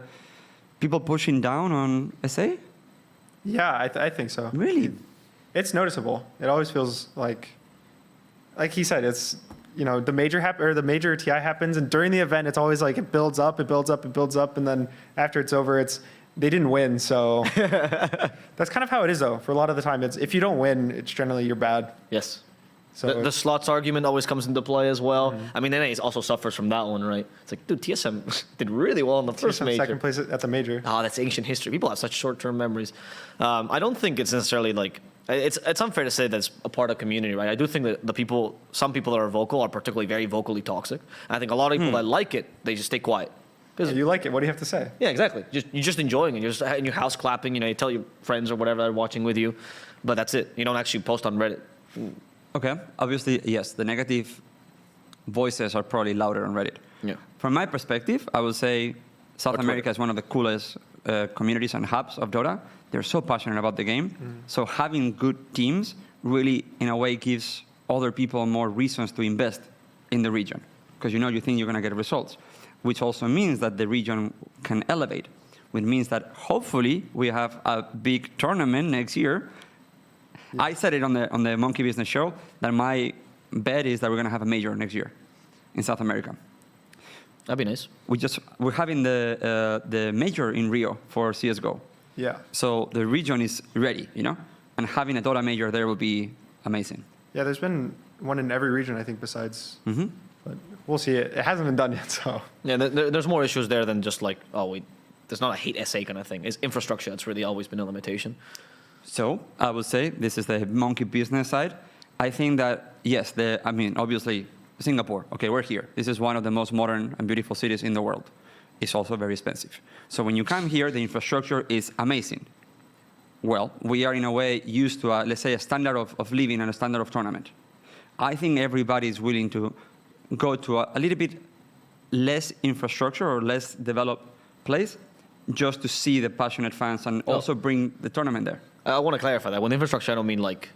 people pushing down on SA? Yeah, I think so. Really? It's noticeable. It always feels like he said, it's, the major TI happens, and during the event, it's always like it builds up, and then after it's over, they didn't win. So that's kind of how it is, though. For a lot of the time, it's if you don't win, it's generally you're bad. Yes. So the slots argument always comes into play as well. Mm-hmm. I mean, NA also suffers from that one, right? It's like, dude, TSM did really well in the first major. Second place at the major. Oh, that's ancient history. People have such short-term memories. I don't think it's necessarily like It's unfair to say that's a part of community, right? I do think that some people that are vocal are particularly very vocally toxic. And I think a lot of people that like it, they just stay quiet. You like it. What do you have to say? Yeah, exactly. You're just enjoying it. You're just in your house clapping. You tell your friends or whatever that are watching with you, but that's it. You don't actually post on Reddit. Okay. Obviously, yes, the negative voices are probably louder on Reddit. Yeah. From my perspective, I would say South America is one of the coolest communities and hubs of Dota. They're so passionate about the game. So having good teams really, in a way, gives other people more reasons to invest in the region, because you think you're going to get results, which also means that the region can elevate, which means that hopefully we have a big tournament next year. Yeah. I said it on the Monkey Business show that my bet is that we're going to have a major next year in South America. That'd be nice. We're having the major in Rio for CSGO. Yeah. So the region is ready, and having a Dota major there will be amazing. Yeah, there's been one in every region, I think, besides. But we'll see. It hasn't been done yet, so. Yeah, there's more issues there than just like, there's not a hate SA kind of thing. It's infrastructure that's really always been a limitation. So I would say this is the monkey business side. I think that, yes, obviously, Singapore, okay, we're here. This is one of the most modern and beautiful cities in the world. It's also very expensive. So when you come here, the infrastructure is amazing. Well, we are in a way used to, let's say, a standard of living and a standard of tournament. I think everybody is willing to go to a little bit less infrastructure or less developed place just to see the passionate fans and also bring the tournament there. I want to clarify that. When infrastructure, I don't mean like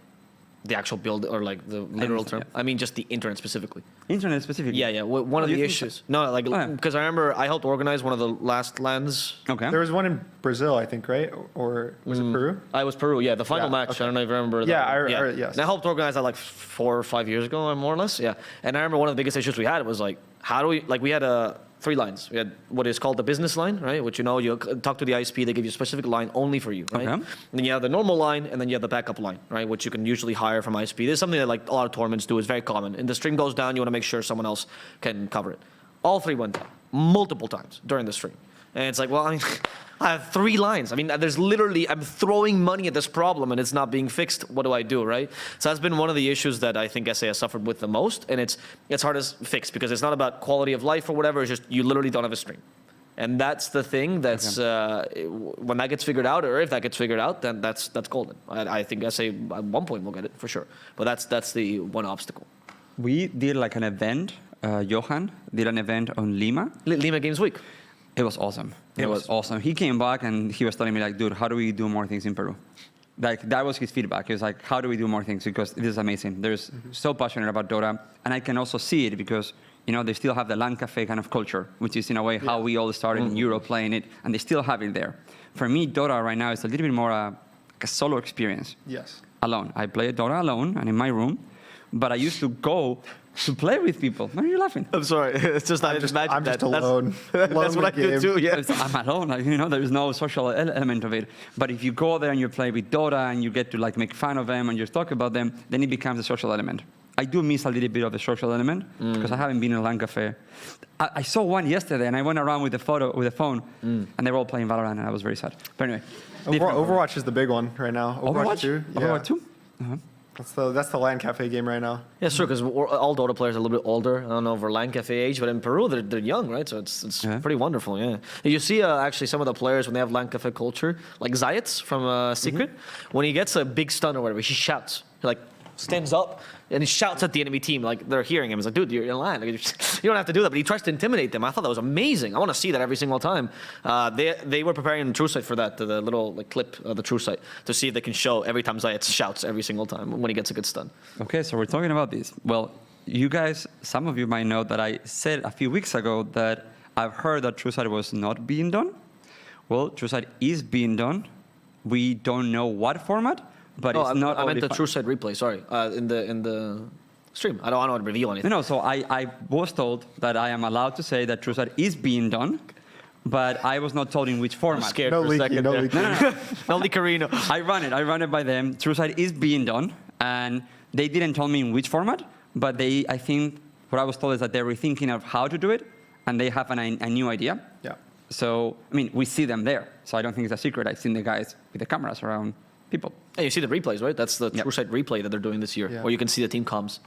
the actual build or like the literal term. Yeah. I mean just the internet specifically. Internet specifically? Yeah. One of the issues. No, because I remember I helped organize one of the last LANs. Okay. There was one in Brazil, I think, right? Or was it Peru? I was Peru, yeah. The final match, okay. I don't know if you remember. Yeah, yes. And I helped organize that like 4 or 5 years ago, more or less. Yeah. And I remember one of the biggest issues we had was like, how do we had 3 lines. We had what is called the business line, right? Which, you talk to the ISP, they give you a specific line only for you, right? Okay. And then you have the normal line, and then you have the backup line, right? Which you can usually hire from ISP. This is something that like a lot of tournaments do. It's very common. And the stream goes down, you want to make sure someone else can cover it. All 3 went down multiple times during the stream. And it's like, well, I mean, I have 3 lines. I mean, there's literally, I'm throwing money at this problem and it's not being fixed. What do I do, right? So that's been one of the issues that I think SA has suffered with the most. And it's hard to fix because it's not about quality of life or whatever. It's just you literally don't have a stream. And that's the thing that's, when that gets figured out, or if that gets figured out, then that's golden. I think SA at one point will get it for sure. But that's the one obstacle. We did like an event, Johan did an event on Lima. Lima Games Week. It was awesome. It was awesome. He came back and he was telling me like, dude, how do we do more things in Peru? Like that was his feedback. He was like, how do we do more things? Because this is amazing. They're so passionate about Dota. And I can also see it because, they still have the LAN cafe kind of culture, which is in a way how we all started in Europe playing it. And they still have it there. For me, Dota right now is a little bit more like a solo experience. Yes. Alone. I play Dota alone and in my room. But I used to go to play with people. Why are you laughing? I'm sorry. It's just I'm just alone. That's what I do too. Yeah. I'm alone. There is no social element of it. But if you go there and you play with Dota and you get to like make fun of them and just talk about them, then it becomes a social element. I do miss a little bit of the social element because I haven't been in a LAN cafe. I saw one yesterday and I went around with the phone and they were all playing Valorant and I was very sad. But anyway. Overwatch is the big one right now. Overwatch 2? Yeah. Overwatch 2? That's the LAN cafe game right now. Yeah, sure, because all Dota players are a little bit older. I don't know for LAN cafe age, but in Peru they're young, right? So it's pretty wonderful. Yeah, you see actually some of the players when they have LAN cafe culture, like Zayats from Secret, when he gets a big stun or whatever, he shouts. He like stands up and he shouts at the enemy team like they're hearing him. He's like, dude, you're in LAN. Like, you don't have to do that. But he tries to intimidate them. I thought that was amazing. I want to see that every single time. They were preparing the True Sight for that, the little clip of the True Sight, to see if they can show every time Zayat shouts every single time when he gets a good stun. Okay, so we're talking about this. Well, you guys, some of you might know that I said a few weeks ago that I've heard that True Sight was not being done. Well, True Sight is being done. We don't know what format. But it's not. I meant the True Sight replay. Sorry, in the stream. I don't want to reveal anything. No. So I was told that I am allowed to say that True Sight is being done, but I was not told in which format. I'm scared for a second. No leakerino. I run it by them. True Sight is being done, and they didn't tell me in which format. But I think what I was told is that they're rethinking of how to do it, and they have a new idea. Yeah. So we see them there. So I don't think it's a secret. I've seen the guys with the cameras around people. And you see the replays, right? That's the true sight replay that they're doing this year, Yeah. where you can see the team comms.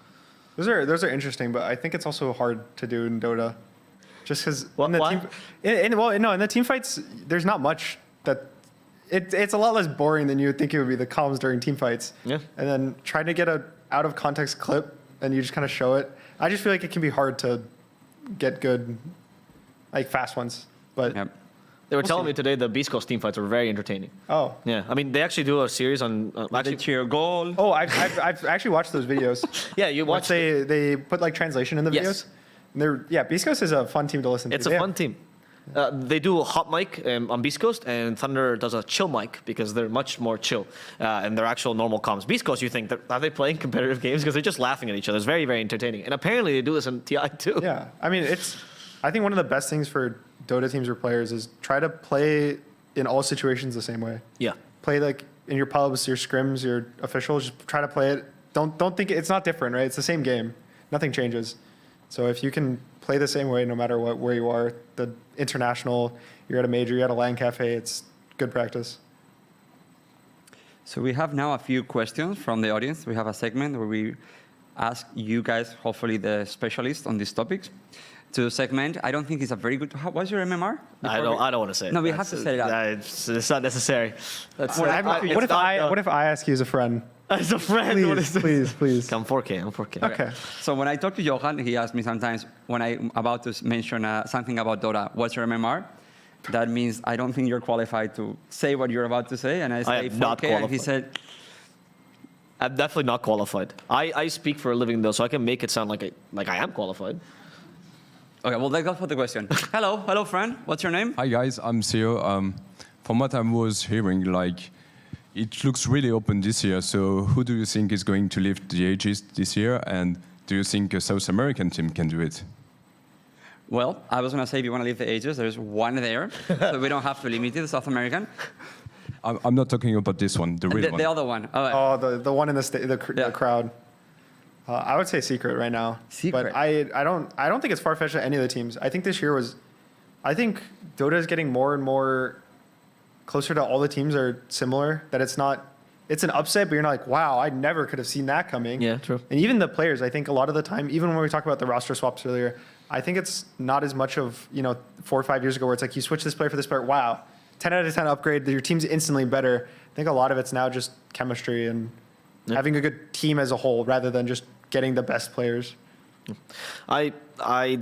Those are interesting, but I think it's also hard to do in Dota, just because Why? in the team fights, there's not much that. It's a lot less boring than you would think it would be, the comms during team fights. Yeah. And then trying to get a out of context clip and you just kind of show it. I just feel like it can be hard to get good, like fast ones. But Yep. They were telling me today the Beast Coast team fights are very entertaining. oh, Yeah, I mean they actually do a series on They actually. cheer goal. oh, I've actually watched those videos. Yeah, you Once watch. they put like translation in the Yes. videos. And Beast Coast is a fun team to listen to. It's a fun team. They do a hot mic on Beast Coast, and Thunder does a chill mic because they're much more chill and they're actual normal comms. Beast Coast, you think, are they playing competitive games? Because they're just laughing at each other. It's very, very entertaining. And apparently they do this in TI too. Yeah, I mean, I think one of the best things for Dota teams or players is try to play in all situations the same way. Yeah. Play like in your pubs, your scrims, your officials. Just try to play it. Don't think it's not different, right? It's the same game. Nothing changes. So if you can play the same way, no matter where you are, the international, you're at a major, you're at a LAN cafe, it's good practice. So we have now a few questions from the audience. We have a segment where we ask you guys, hopefully the specialists on these topics, to segment. I don't think it's a very good. What's your MMR? I don't want to say it. No, we have to say it out. It's not necessary. That's, What if I ask you as a friend? As a friend, what is Please, this? please. I'm 4K. I'm 4K. Okay. So when I talk to Johan, he asks me sometimes when I'm about to mention something about Dota, what's your MMR? That means I don't think you're qualified to say what you're about to say. And I say am not 4K, and he qualified. said, I'm definitely not qualified. I speak for a living though, so I can make it sound like I am qualified. okay, well, let's go for the question. Hello, friend. What's your name? Hi guys, I'm Theo. From what I was hearing, like, it looks really open this year. So who do you think is going to lift the ages this year? And do you think a South American team can do it? Well, I was going to say if you want to leave the ages, there's one there. So we don't have to limit it to South American. I'm not talking about this one, the real one. The other one. Oh, the one in the Yeah. crowd. I would say Secret right now. Secret. But I don't think it's far-fetched at any of the teams. I think this year I think Dota is getting more and more closer to all the teams are similar. That it's an upset, but you're not like, wow, I never could have seen that coming. Yeah, true. And even the players, I think a lot of the time, even when we talk about the roster swaps earlier, I think it's not as much of, 4 or 5 years ago where it's like you switch this player for this player, wow, 10 out of 10 upgrade, your team's instantly better. I think a lot of it's now just chemistry and having a good team as a whole rather than just getting the best players. I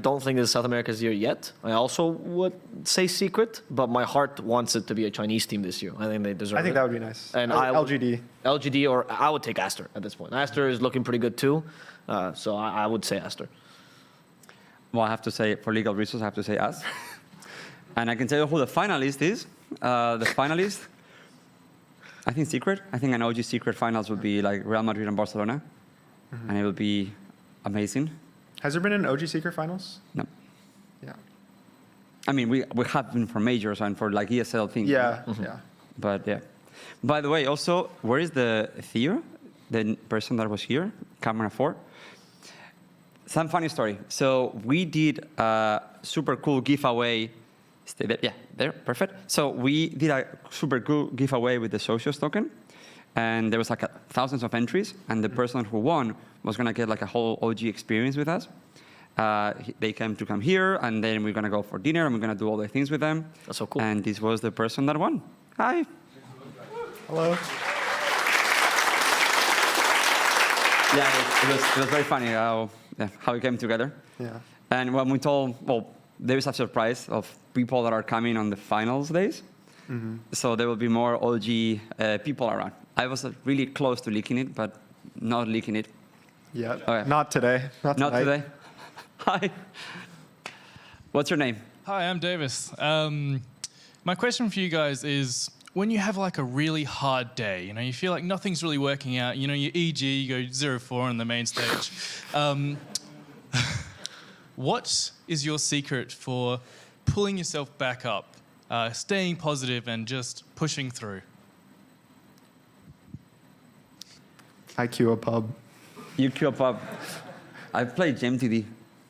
don't think it's South America's year yet. I also would say Secret, but my heart wants it to be a Chinese team this year. I think they deserve it. I think that would be nice. And LGD. LGD, or I would take Aster at this point. Aster is looking pretty good too, so I would say Aster. Well, I have to say, for legal reasons, I have to say us. And I can tell you who the finalist is. The finalist, I think Secret. I think an OG Secret finals would be like Real Madrid and Barcelona. Mm-hmm. And it would be amazing. Has there been an OG Secret finals? No. Yeah. I mean, we have been for majors and for like ESL things. Yeah. Right? Yeah. But yeah. By the way, also, where is the Theo, the person that was here, camera 4? Some funny story. So we did a super cool giveaway. Stay there. Yeah, there, perfect. So we did a super cool giveaway with the Socios token. And there was like thousands of entries. And the person who won was going to get like a whole OG experience with us. They came here, and then we're going to go for dinner, and we're going to do all the things with them. That's so cool. And this was the person that won. Hi. Hello. Yeah, it was very funny how it came together. Yeah. And when we told, well, there is a surprise of people that are coming on the finals days. Mm-hmm. So there will be more OG people around. I was really close to leaking it, but not leaking it. Yeah. Okay. Not today. Not today. Hi. What's your name? Hi, I'm Davis. My question for you guys is, when you have like a really hard day, you feel like nothing's really working out, your EG, you go 0-4 on the main stage. What is your secret for pulling yourself back up, staying positive and just pushing through? I queue a pub. You queue a pub. I played GMTD.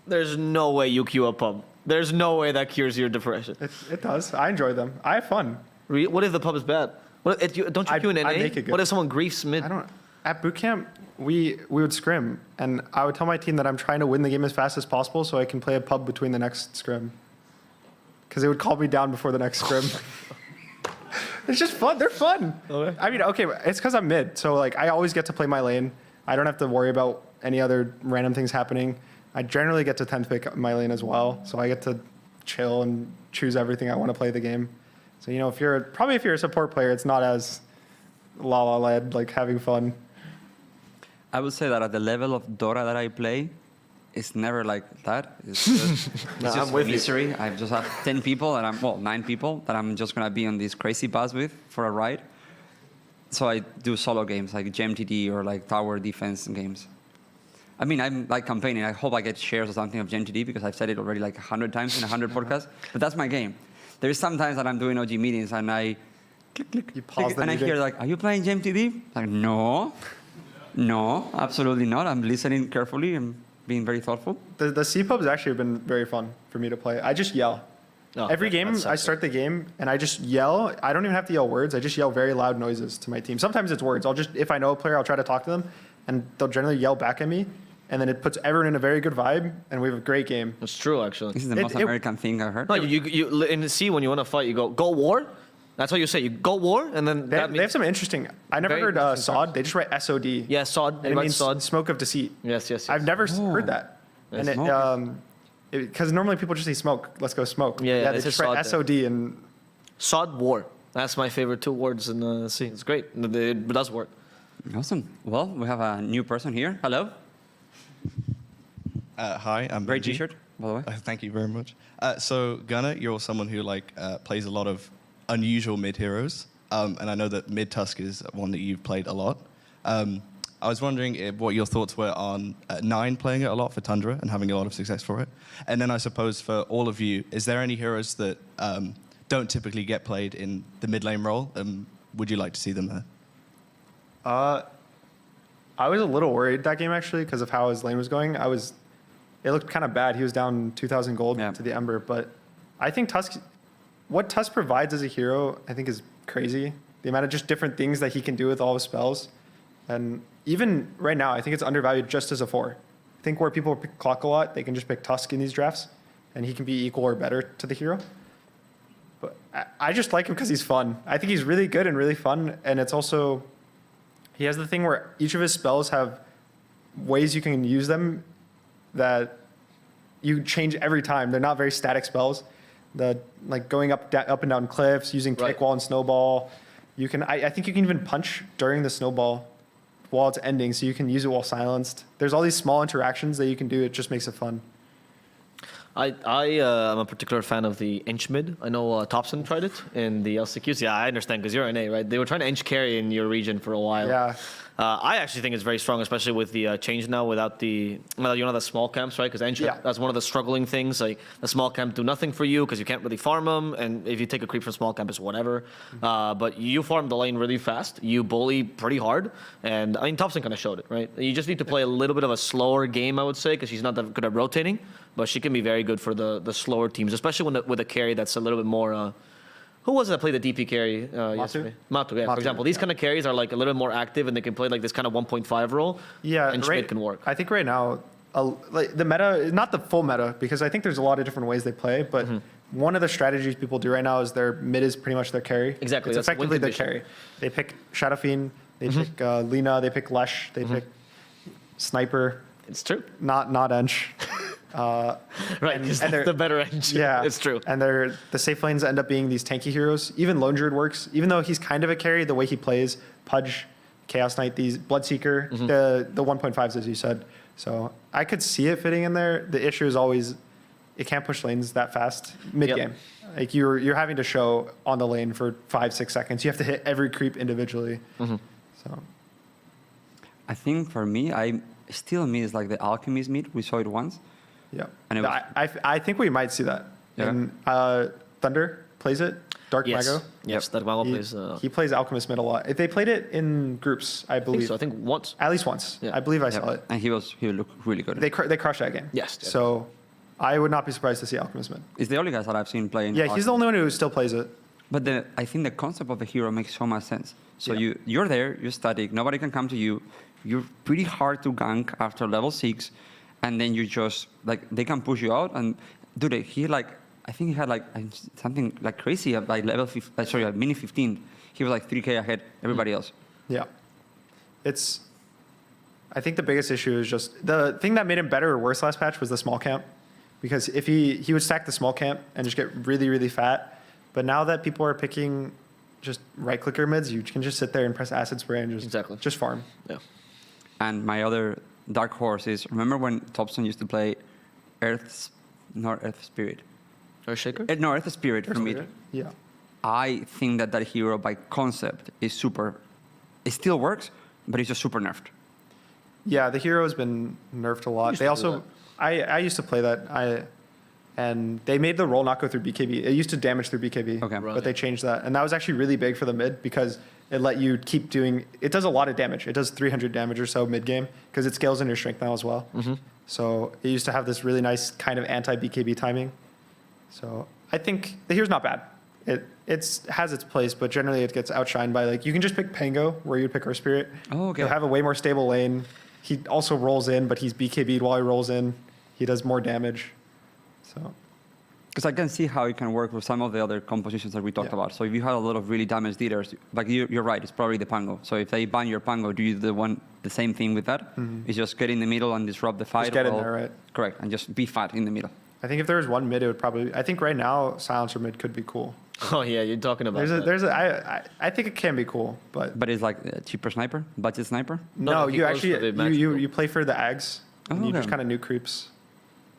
There's no way you queue a pub. There's no way that cures your depression. It does. I enjoy them. I have fun. What if the pub is bad? Don't you queue in NA? I make it good. What if someone griefs mid? I don't. At boot camp, we would scrim, and I would tell my team that I'm trying to win the game as fast as possible so I can play a pub between the next scrim. Because they would call me down before the next scrim. It's just fun. They're fun. Okay. I mean, okay, it's because I'm mid, so like I always get to play my lane. I don't have to worry about any other random things happening. I generally get to 10th pick my lane as well, so I get to chill and choose everything I want to play the game. So if you're a support player, it's not as la led, like having fun. I would say that at the level of Dota that I play, it's never like that. It's just, it's just misery. I just have 10 people, 9 people that I'm just going to be on this crazy bus with for a ride. So I do solo games like GMTD or like tower defense games. I mean, I'm like campaigning. I hope I get shares or something of GMTD because I've said it already like 100 times in 100 podcasts. But that's my game. There is sometimes that I'm doing OG meetings and I click, You pause the and meeting. I hear like, are you playing GMTD? Like, no, absolutely not. I'm listening carefully and being very thoughtful. The C-pubs actually have been very fun for me to play. I just yell. Oh, Every game, I start the game and I just yell. I don't even have to yell words. I just yell very loud noises to my team. Sometimes it's words. If I know a player, I'll try to talk to them, and they'll generally yell back at me, and then it puts everyone in a very good vibe, and we have a great game. It's true, actually. This is the most American thing I've heard. No, you in the C when you want to fight, you go war. That's what you say. You go war, and then They that means have some interesting. I never Very heard interesting SOD. They just write SOD. yeah, sod. And They it write means sod. smoke of deceit. Yes. I've never heard that. Yes. And because normally people just say smoke. Let's go smoke. Yeah, they it's just a write SOD SOD and Sod war. That's my favorite 2 words in the C. It's great. It does work. Awesome. Well, we have a new person here. Hello. Hi, I'm Great OG. T-shirt, by the way. Thank you very much. So Gunnar, you're someone who plays a lot of unusual mid heroes, and I know that mid Tusk is one that you've played a lot. I was wondering what your thoughts were on Nine playing it a lot for Tundra and having a lot of success for it. And then I suppose for all of you, is there any heroes that don't typically get played in the mid lane role? Would you like to see them there? I was a little worried that game actually because of how his lane was going. It looked kind of bad. He was down 2,000 gold to the Ember, but I think what Tusk provides as a hero, I think is crazy. The amount of just different things that he can do with all his spells. And even right now, I think it's undervalued just as a 4. I think where people pick Clock a lot, they can just pick Tusk in these drafts, and he can be equal or better to the hero. But I just like him because he's fun. I think he's really good and really fun, and it's also, he has the thing where each of his spells have ways you can use them that you change every time. They're not very static spells. Like going up and down cliffs, using kick wall and snowball. You can. I think you can even punch during the snowball while it's ending, so you can use it while silenced. There's all these small interactions that you can do. It just makes it fun. I am a particular fan of the inch mid. I know Thompson tried it in the LCQs. Yeah, I understand because you're NA, right? They were trying to inch carry in your region for a while. Yeah. I actually think it's very strong, especially with the change now without the small camps, right? Because that's one of the struggling things. Like the small camp do nothing for you because you can't really farm them, and if you take a creep from small camp, it's whatever. But you farm the lane really fast. You bully pretty hard, and I mean Thompson kind of showed it, right? You just need to play a little bit of a slower game, I would say, because she's not that good at rotating, but she can be very good for the slower teams, especially with a carry that's a little bit more. Who was it that played the DP carry yesterday? Matu, yeah. For example, these kind of carries are like a little bit more active and they can play like this kind of 1.5 role. Yeah, and Schmidt can work. I think right now, like the meta, not the full meta, because I think there's a lot of different ways they play, but one of the strategies people do right now is their mid is pretty much their carry. Exactly. It's effectively their carry. They pick Shadow Fiend, they pick Lina, they pick Lesh, they pick Sniper. It's true. Not Ench. Right, because that's the better engine. Yeah, it's true. And the safe lanes end up being these tanky heroes. Even Lone Druid works, even though he's kind of a carry. The way he plays, Pudge, Chaos Knight, these Bloodseeker, the 1.5s as you said. So I could see it fitting in there. The issue is always it can't push lanes that fast mid game. Like you're having to show on the lane for 5-6 seconds. You have to hit every creep individually. So I think for me, I still miss like the Alchemist mid. We saw it once. yeah, And it was, I think we might see that. Yeah. And Thunder plays it. Dark Mago. Yes, Dark Mago He, plays. he plays Alchemist mid a lot. They played it in groups, I I believe. think so. I think once. At least once. Yeah. I believe I saw it. and he looked really good. They crushed that game. Yes. So I would not be surprised to see Alchemist mid. It's the only guys that I've seen playing. Yeah, he's the only one who still plays it. But I think the concept of the hero makes so much sense. So Yeah. you're there, you're static, nobody can come to you. You're pretty hard to gank after level 6, and then you just like they can push you out. And dude, he like I think he had like something like crazy at like level at mini 15. He was like 3K ahead everybody else. Yeah. I think the biggest issue is just the thing that made him better or worse last patch was the small camp, because if he would stack the small camp and just get really, really fat. But now that people are picking just right clicker mids, you can just sit there and press acid spray and just farm. Yeah. And my other dark horse is, remember when Thompson used to play Earth Spirit? Earthshaker? No, Earth Spirit for mid. Yeah. I think that hero by concept is super. It still works, but it's just super nerfed. Yeah, the hero has been nerfed a lot. They also, I used to play that. And they made the roll not go through BKB. It used to damage through BKB, Okay. but they changed that. And that was actually really big for the mid because it let you keep doing, it does a lot of damage. It does 300 damage or so mid game because it scales in your strength now as well. Mm-hmm. So it used to have this really nice kind of anti-BKB timing. So I think the hero's not bad. It has its place, but generally it gets outshined by like, you can just pick Pango where you pick Earth Spirit. Oh, okay. He'll have a way more stable lane. He also rolls in, but he's BKB'd while he rolls in. He does more damage. So, because I can see how it can work with some of the other compositions that we talked about. So if you have a lot of really damaged dealers, like you're right, it's probably the Pango. So if they ban your Pango, do you the same thing with that? Mm-hmm. It's just get in the middle and disrupt the fight. Just get in there, right? Correct, and just be fat in the middle. I think if there was one mid, it would probably. I think right now Silencer mid could be cool. Oh yeah, you're talking about I think it can be cool, but But it's like a cheaper sniper, budget sniper. no, he you goes for actually the max you play for the Ags and you just okay. kind of nuke creeps.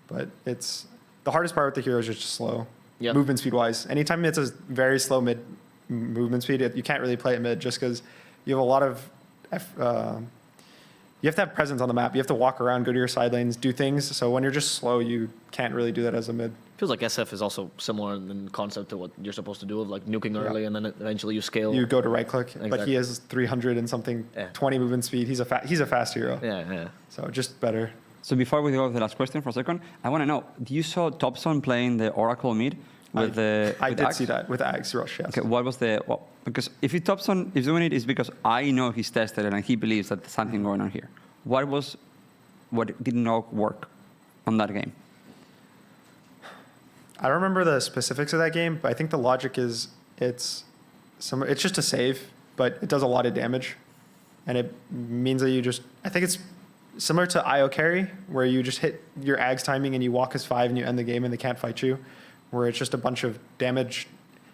But it's the hardest part with the hero is just slow. Yep. Movement speed wise. Anytime it's a very slow mid movement speed, you can't really play it mid just because you have a lot of you have to have presence on the map. You have to walk around, go to your side lanes, do things. So when you're just slow, you can't really do that as a mid. Feels like SF is also similar in concept to what you're supposed to do of like nuking early and then eventually you scale. You go to right click, but Exactly. he has 300 and something, Yeah. 20 movement speed. He's a fast hero. Yeah. So just better. So before we go to the last question for a second, I want to know, do you saw Thompson playing the Oracle mid with the I with did Axe? see that with Ags Rush, yes. Okay, what was because if Thompson is doing it, it's because I know he's tested it and he believes that there's something going on here. What did not work on that game? I don't remember the specifics of that game, but I think the logic is it's just a save, but it does a lot of damage. And it means that I think it's similar to IO carry, where you just hit your Ags timing and you walk as 5 and you end the game and they can't fight you, where it's just a bunch of damage.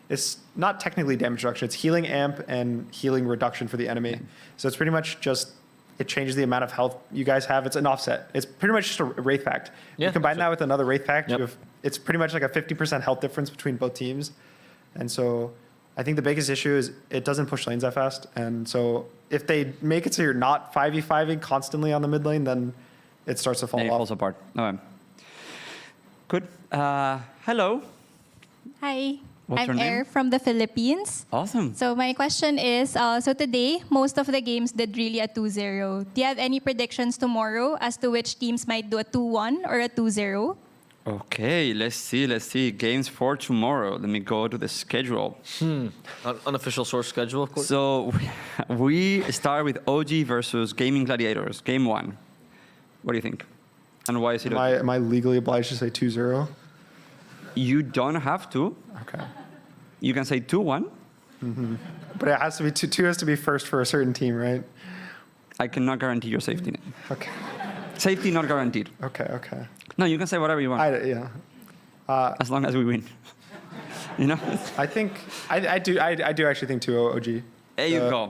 It's not technically damage reduction, it's healing amp and healing reduction for the enemy. So it's pretty much just, it changes the amount of health you guys have. It's an offset. It's pretty much just a Wraith Pact. Yeah, you combine that with another Wraith Pact, Yep. it's pretty much like a 50% health difference between both teams. And so I think the biggest issue is it doesn't push lanes that fast. And so if they make it so you're not 5v5ing constantly on the mid lane, then it starts to fall And it off. falls apart. Okay. Good. Hello. Hi, What's your I'm name? Air from the Philippines. Awesome. So my question is, so today, most of the games did really a 2-0. Do you have any predictions tomorrow as to which teams might do a 2-1 or a 2-0? Okay, let's see. Games for tomorrow. Let me go to the schedule. Unofficial source schedule, of course. So we start with OG versus Gaming Gladiators, game 1. What do you think? And why is it? Am I legally obliged to say 2-0? You don't have to. Okay. You can say 2-1. But it has to be, two has to be first for a certain team, right? I cannot guarantee your safety. Okay. Safety not guaranteed. Okay. No, you can say whatever you want, Yeah. as long as we win. You know? I think, I do actually think 2-0 OG. There you go.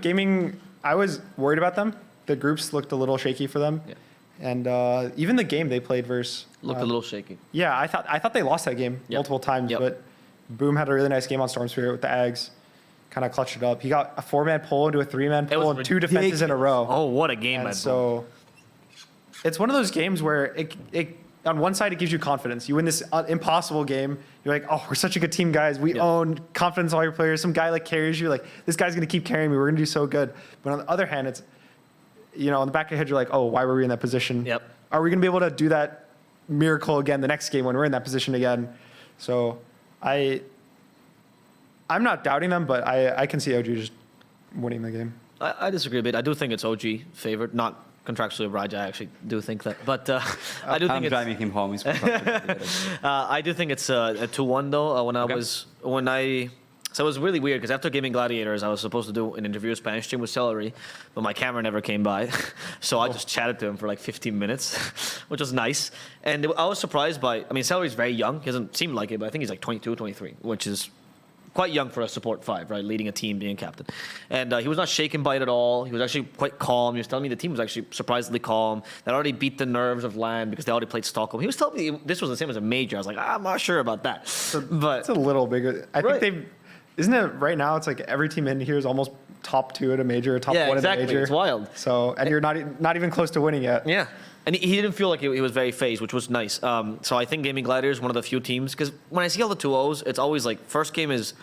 Gaming, I was worried about them. The groups looked a little shaky for them. Yeah. And even the game they played versus Looked a little shaky. Yeah, I thought they lost that game Yep. multiple times, Yep. but Boom had a really nice game on Storm Spirit with the Ags. Kind of clutched it up. He got a 4-man pull into a 3-man pull was and 2 defenses in a row. Oh, what a game! And that so it's one of those games where it on one side it gives you confidence. You win this impossible game. You're like, oh, we're such a good team, guys. We Yeah. own confidence in all your players. Some guy like carries you. Like, this guy's gonna keep carrying me. We're gonna do so good. But on the other hand, it's, on the back of your head, you're like, oh, why were we in that position? Yep. Are we gonna be able to do that miracle again the next game when we're in that position again? So I'm not doubting them, but I can see OG just winning the game. I disagree a bit. I do think it's OG favored, not contractually obliged. I actually do think that, but I do think I'm it's. driving him home. I do think it's a 2-1 though. So it was really weird because after Gaming Gladiators, I was supposed to do an interview, Spanish stream with Celery, but my camera never came by. So I just chatted to him for like 15 minutes, which was nice. And I was surprised by, I mean, Celery's very young. He doesn't seem like it, but I think he's like 22, 23, which is quite young for a support 5, right? Leading a team, being captain. And he was not shaken by it at all. He was actually quite calm. He was telling me the team was actually surprisingly calm. They already beat the nerves of LAN because they already played Stockholm. He was telling me this was the same as a major. I was like, I'm not sure about that. But it's a little bigger. I think they've. Isn't it right now? It's like every team in here is almost top 2 at a major, top 1 at a major. It's wild. So, and you're not even close to winning yet. Yeah. And he didn't feel like he was very phased, which was nice. So I think Gaming Gladiators is one of the few teams, because when I see all the 2-0s, it's always like first game is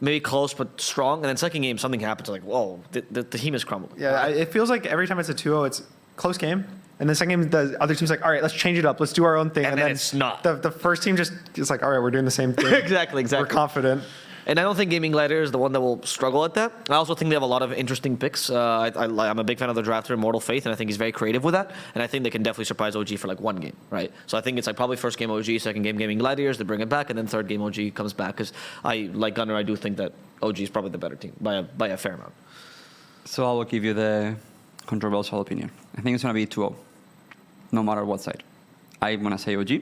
maybe close but strong, and then second game something happens, like, whoa, the team is crumbling. Yeah, it feels like every time it's a 2-0, it's close game. And the second game, the other team's like, all right, let's change it up. Let's do our own thing. And then it's not. The first team just is like, all right, we're doing the same thing. Exactly. We're confident. And I don't think Gaming Gladiators is the one that will struggle at that. I also think they have a lot of interesting picks. I'm a big fan of the drafter, Immortal Faith, and I think he's very creative with that. And I think they can definitely surprise OG for like one game, right? So I think it's like probably first game OG, second game Gaming Gladiators, they bring it back, and then third game OG comes back. Because like Gunnar, I do think that OG is probably the better team by a fair amount. So I will give you the controversial opinion. I think it's going to be 2-0, no matter what side. I'm going to say OG.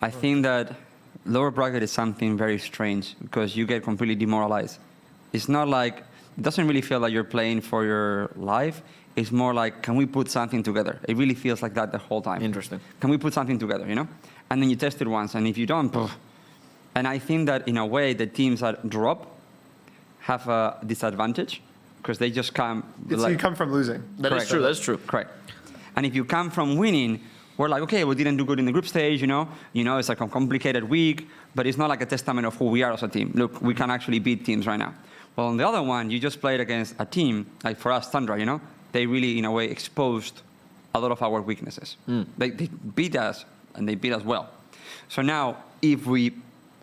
I think that lower bracket is something very strange because you get completely demoralized. It's not like, it doesn't really feel like you're playing for your life. It's more like, can we put something together? It really feels like that the whole time. Interesting. Can we put something together, you know? And then you test it once, and if you don't, poof. And I think that in a way, the teams that drop have a disadvantage because they just come. So you come from losing. That's true. That's true. Correct. And if you come from winning, we're like, okay, we didn't do good in the group stage, you know, it's like a complicated week, but it's not like a testament of who we are as a team. Look, we can actually beat teams right now. Well, on the other one, you just played against a team, like for us, Tundra, you know, they really, in a way, exposed a lot of our weaknesses. They beat us, and they beat us well. So now, if we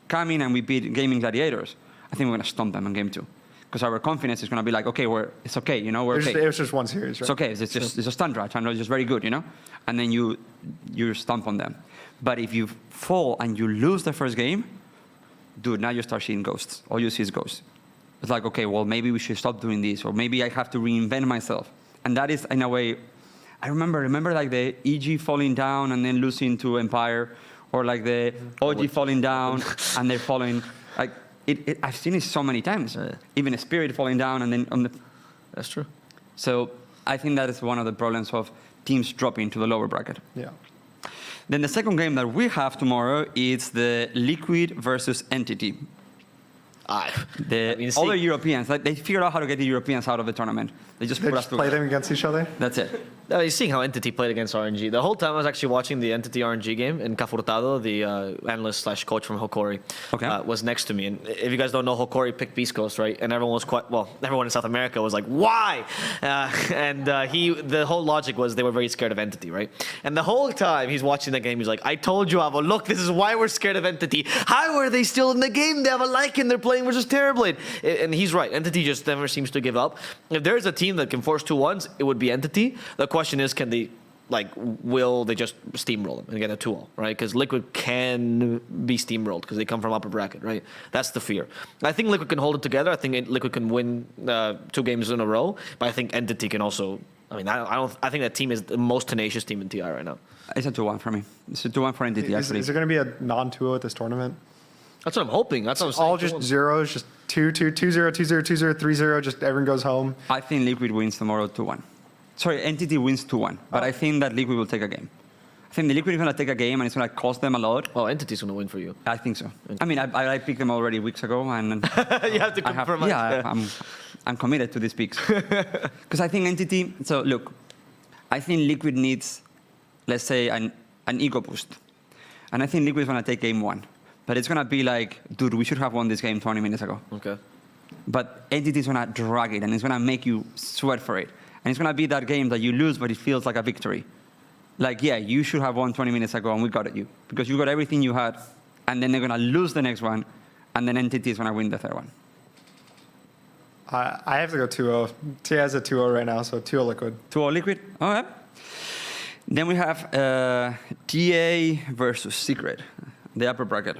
come in and we beat Gaming Gladiators, I think we're going to stomp them in game 2. Because our confidence is going to be like, okay, it's okay, you know, we're okay. It was just one series, right? It's okay, it's just Tundra. Tundra is just very good, you know? And then you stomp on them. But if you fall and you lose the first game, dude, now you start seeing ghosts. All you see is ghosts. It's like, okay, well, maybe we should stop doing this, or maybe I have to reinvent myself. And that is, in a way, I remember like the EG falling down and then losing to Empire, or like the OG falling down and they're falling, like, I've seen it so many times. Even a Spirit falling down and then on the. That's true. So I think that is one of the problems of teams dropping to the lower bracket. Yeah. Then the second game that we have tomorrow is the Liquid versus Entity. The other Europeans, like, they figured out how to get the Europeans out of the tournament. They just play them against each other. That's it. You're seeing how Entity played against RNG. The whole time I was actually watching the Entity RNG game, and Cafurtado, the analyst/coach from Hokori, was next to me. And if you guys don't know, Hokori picked Beast Coast, right? And everyone was everyone in South America was like, why? The whole logic was they were very scared of Entity, right? And the whole time he's watching the game, he's like, I told you, Avo, look, this is why we're scared of Entity. How are they still in the game? They have a Lycan, they're playing versus Terrorblade. And he's right. Entity just never seems to give up. If there's a team that can force 2-1s, it would be Entity. The question is, will they just steamroll them and get a 2-0, right? Because Liquid can be steamrolled because they come from upper bracket, right? That's the fear. I think Liquid can hold it together. I think Liquid can win 2 games in a row, but I think Entity can also. I mean, I think that team is the most tenacious team in TI right now. It's a 2-1 for me. It's a 2-1 for Entity. Is there going to be a non-2-0 at this tournament? That's what I'm hoping. That's what I'm saying. All just zeros, just 2-2, 2-0, 2-0, 2-0, 3-0. Just everyone goes home. I think Liquid wins tomorrow 2-1. Sorry, Entity wins 2-1, but I think that Liquid will take a game. I think the Liquid is going to take a game, and it's going to cost them a lot. Oh, Entity's going to win for you. I think so. I mean, I picked them already weeks ago, and you have to compromise. I'm committed to these picks because I think Entity. So look, I think Liquid needs, let's say, an ego boost, and I think Liquid is going to take game 1, but it's going to be like, dude, we should have won this game 20 minutes ago. Okay. But Entity is going to drag it, and it's going to make you sweat for it. And it's going to be that game that you lose, but it feels like a victory. Like, yeah, you should have won 20 minutes ago, and we got at you. Because you got everything you had, and then they're going to lose the next one, and then Entity is going to win the third one. I have to go 2-0. TI has a 2-0 right now, so 2-0 Liquid. 2-0 Liquid. All right. Then we have TA versus Secret, the upper bracket.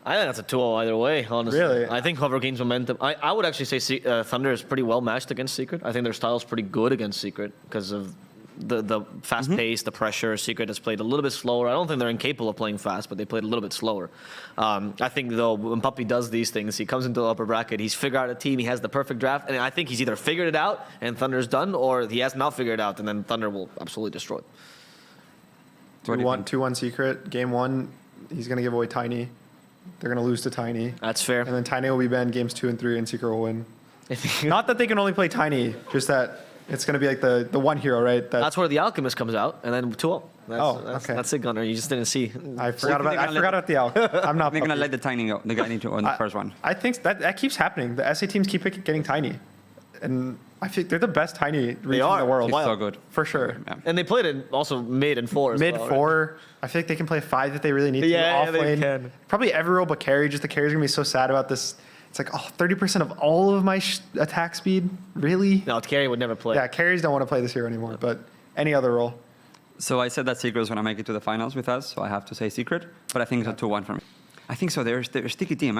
I think that's a 2-0 either way, honestly. Really? I think whoever gains momentum. I would actually say Thunder is pretty well matched against Secret. I think their style is pretty good against Secret because of the fast pace, the pressure. Secret has played a little bit slower. I don't think they're incapable of playing fast, but they played a little bit slower. I think, though, when Puppy does these things, he comes into the upper bracket, he's figured out a team, he has the perfect draft, and I think he's either figured it out and Thunder's done, or he has not figured it out, and then Thunder will absolutely destroy it. 2-1 Secret. Game 1, he's going to give away Tiny. They're going to lose to Tiny. That's fair. And then Tiny will be banned games 2 and 3, and Secret will win. Not that they can only play Tiny, just that it's going to be like the one hero, right? That's where the Alchemist comes out, and then 2-0. Okay. That's it, Gunner. You just didn't see. I forgot about the Alc. I'm not. They're going to let the Tiny go. The guy need to on the first one. I think that keeps happening. The SA teams keep getting Tiny. And I think they're the best Tiny region in the world. He's so good. For sure. Yeah. And they played it also mid and 4 as Mid well, 4. Right? I feel like they can play 5 if they really need to. Yeah, Off they lane. can. Probably every role but carry. Just the carry's going to be so sad about this. It's like, 30% of all of my attack speed? Really? No, carry would never play. Yeah, carries don't want to play this hero anymore, but any other role. So I said that Secret was going to make it to the finals with us, so I have to say Secret, but I think it's a 2-1 for me. I think so. They're a sticky team,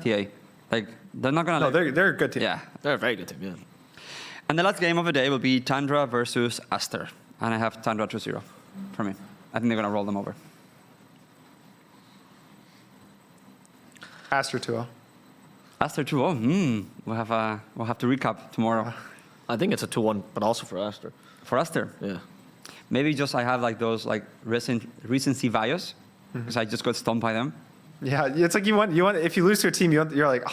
TA. Like, they're not going to... No, they're a good team. Yeah. They're a very good team, yeah. And the last game of the day will be Tundra versus Aster. And I have Tundra 2-0 for me. I think they're going to roll them over. Aster 2-0. Aster 2-0. We'll have to recap tomorrow. I think it's a 2-1, but also for Aster. For Aster? Yeah. Maybe just I have like those like recency bias because I just got stomped by them. Yeah, it's like you want if you lose to a team, you're like,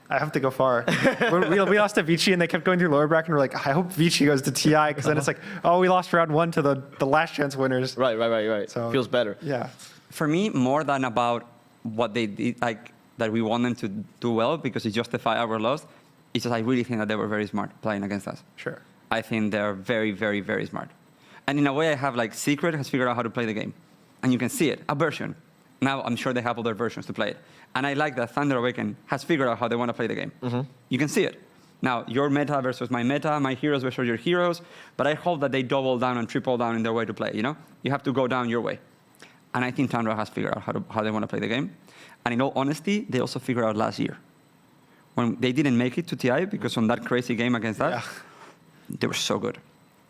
I have to go far. we lost to Vici and they kept going through lower bracket and we're like, I hope Vici goes to TI because then it's like, we lost round 1 to the last chance winners. Right. So, feels better. Yeah. For me, more than about what they did, like that we want them to do well because it justified our loss, it's just I really think that they were very smart playing against us. Sure. I think they're very, very, very smart. And in a way, I have like Secret has figured out how to play the game. And you can see it, a version. Now I'm sure they have other versions to play it. And I like that Thunder Awaken has figured out how they want to play the game. You can see it. Now, your meta versus my meta, my heroes versus your heroes, but I hope that they double down and triple down in their way to play, you know? You have to go down your way. And I think Tundra has figured out how they want to play the game. And in all honesty, they also figured out last year. When they didn't make it to TI because on that crazy game against us, they were so good.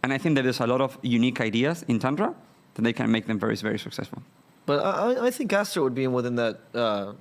And I think that there's a lot of unique ideas in Tundra that they can make them very, very successful. But I think Aster would be within that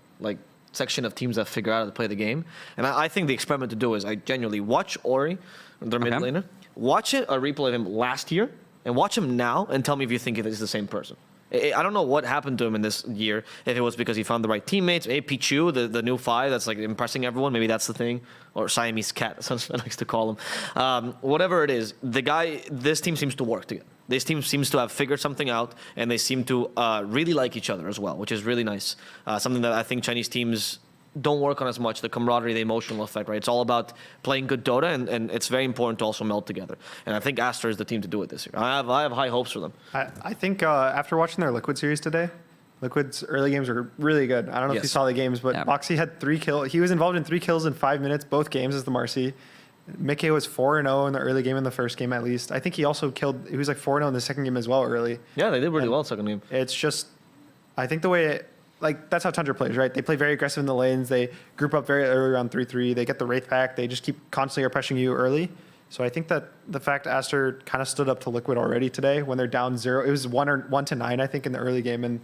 section of teams that figure out how to play the game. And I think the experiment to do is I genuinely watch Ori, their mid laner, watch a replay of him last year, and watch him now and tell me if you think it is the same person. I don't know what happened to him in this year. If it was because he found the right teammates, maybe Pichu, the new 5 that's like impressing everyone, maybe that's the thing, or Siamese cat, as I like to call him. Whatever it is, this team seems to work together. This team seems to have figured something out, and they seem to really like each other as well, which is really nice. Something that I think Chinese teams don't work on as much, the camaraderie, the emotional effect, right? It's all about playing good Dota, and it's very important to also meld together. And I think Aster is the team to do it this year. I have high hopes for them. I think after watching their Liquid series today, Liquid's early games are really good. I don't know if you saw the games, but Boxy had 3 kills. He was involved in 3 kills in 5 minutes, both games as the Marcy. Mickey was 4-0 in the early game in the first game at least. I think he also he was like 4-0 in the second game as well early. Yeah, they did really well second game. It's just, I think the way that's how Tundra plays, right? They play very aggressive in the lanes. They group up very early around 3-3. They get the Wraith pack. They just keep constantly pressing you early. So I think that the fact Aster kind of stood up to Liquid already today when they're down 0, it was 1-9, I think, in the early game, and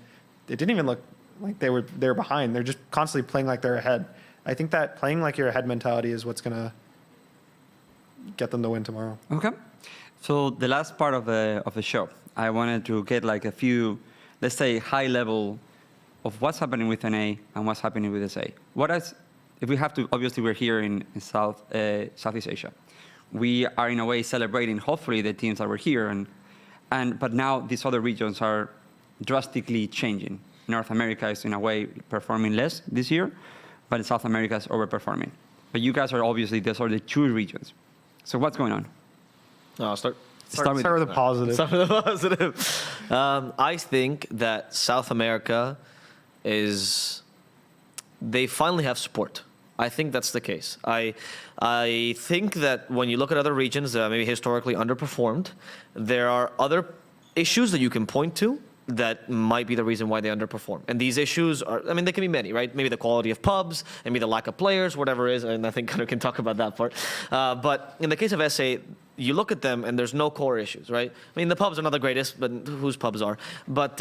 it didn't even look like they were behind. They're just constantly playing like they're ahead. I think that playing like you're ahead mentality is what's gonna get them to win tomorrow. Okay. So the last part of the show, I wanted to get like a few, let's say, high level of what's happening with NA and what's happening with SA. If we have to, obviously we're here in Southeast Asia. We are in a way celebrating, hopefully, the teams that were here, but now these other regions are drastically changing. North America is in a way performing less this year, but South America is overperforming. But you guys are obviously, those are the 2 regions. So what's going on? I'll start Start with a positive. Start with a positive. I think that South America they finally have support. I think that's the case. I think that when you look at other regions that maybe historically underperformed, there are other issues that you can point to that might be the reason why they underperform. And these issues are, I mean, they can be many, right? Maybe the quality of pubs, maybe the lack of players, whatever it is, and I think Connor can talk about that part. But in the case of SA, you look at them and there's no core issues, right? I mean, the pubs are not the greatest, but whose pubs are? But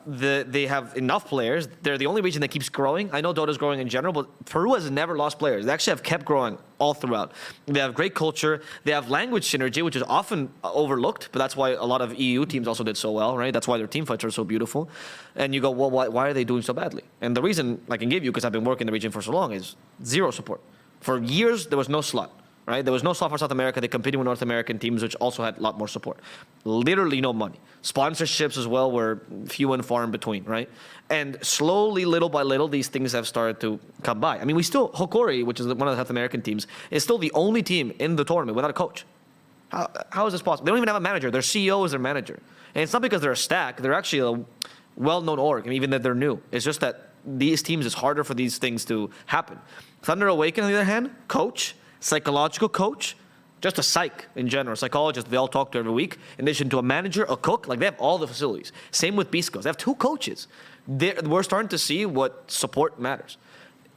they have enough players. They're the only region that keeps growing. I know Dota's growing in general, but Peru has never lost players. They actually have kept growing all throughout. They have great culture. They have language synergy, which is often overlooked, but that's why a lot of EU teams also did so well, right? That's why their team fights are so beautiful. And you go, well, why are they doing so badly? And the reason I can give you, because I've been working in the region for so long, is zero support. For years, there was no slot. Right? There was no slot for South America. They competed with North American teams, which also had a lot more support. Literally no money. Sponsorships as well were few and far in between, right? And slowly, little by little, these things have started to come by. I mean, Hokori, which is one of the South American teams, is still the only team in the tournament without a coach. How is this possible? They don't even have a manager. Their CEO is their manager. And it's not because they're a stack. They're actually a well-known org, even that they're new. It's just that these teams, it's harder for these things to happen. Thunder Awaken, on the other hand, coach, psychological coach, just a psych in general, psychologist they all talk to every week, in addition to a manager, a cook, like they have all the facilities. Same with Beast Coast. They have 2 coaches. We're starting to see what support matters.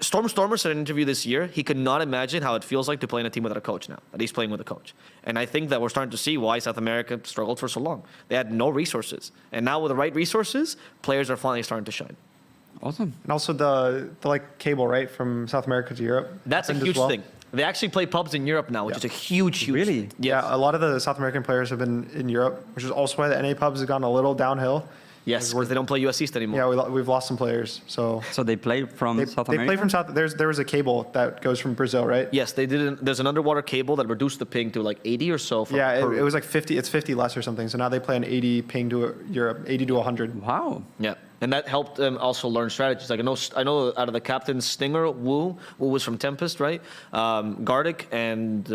Stormer said in an interview this year, he could not imagine how it feels like to play in a team without a coach now, that he's playing with a coach. And I think that we're starting to see why South America struggled for so long. They had no resources. And now with the right resources, players are finally starting to shine. Awesome. And also the like cable, right, from South America to Europe. That's a huge thing. They actually play pubs in Europe now, which is a huge Really? thing. Yeah, a lot of the South American players have been in Europe, which is also why the NA pubs have gone a little downhill. Yes, because they don't play US East anymore. Yeah, we've lost some players. So they play from South they America? play from South. There was a cable that goes from Brazil, right? Yes, they did. There's an underwater cable that reduced the ping to like 80 or so. From Yeah, Peru. it was like 50. It's 50 less or something. So now they play an 80 ping to Europe, 80 to 100. Wow. Yeah, and that helped them also learn strategies. Like I know out of the captains, Stinger, Wu was from Tempest, right? Gardic and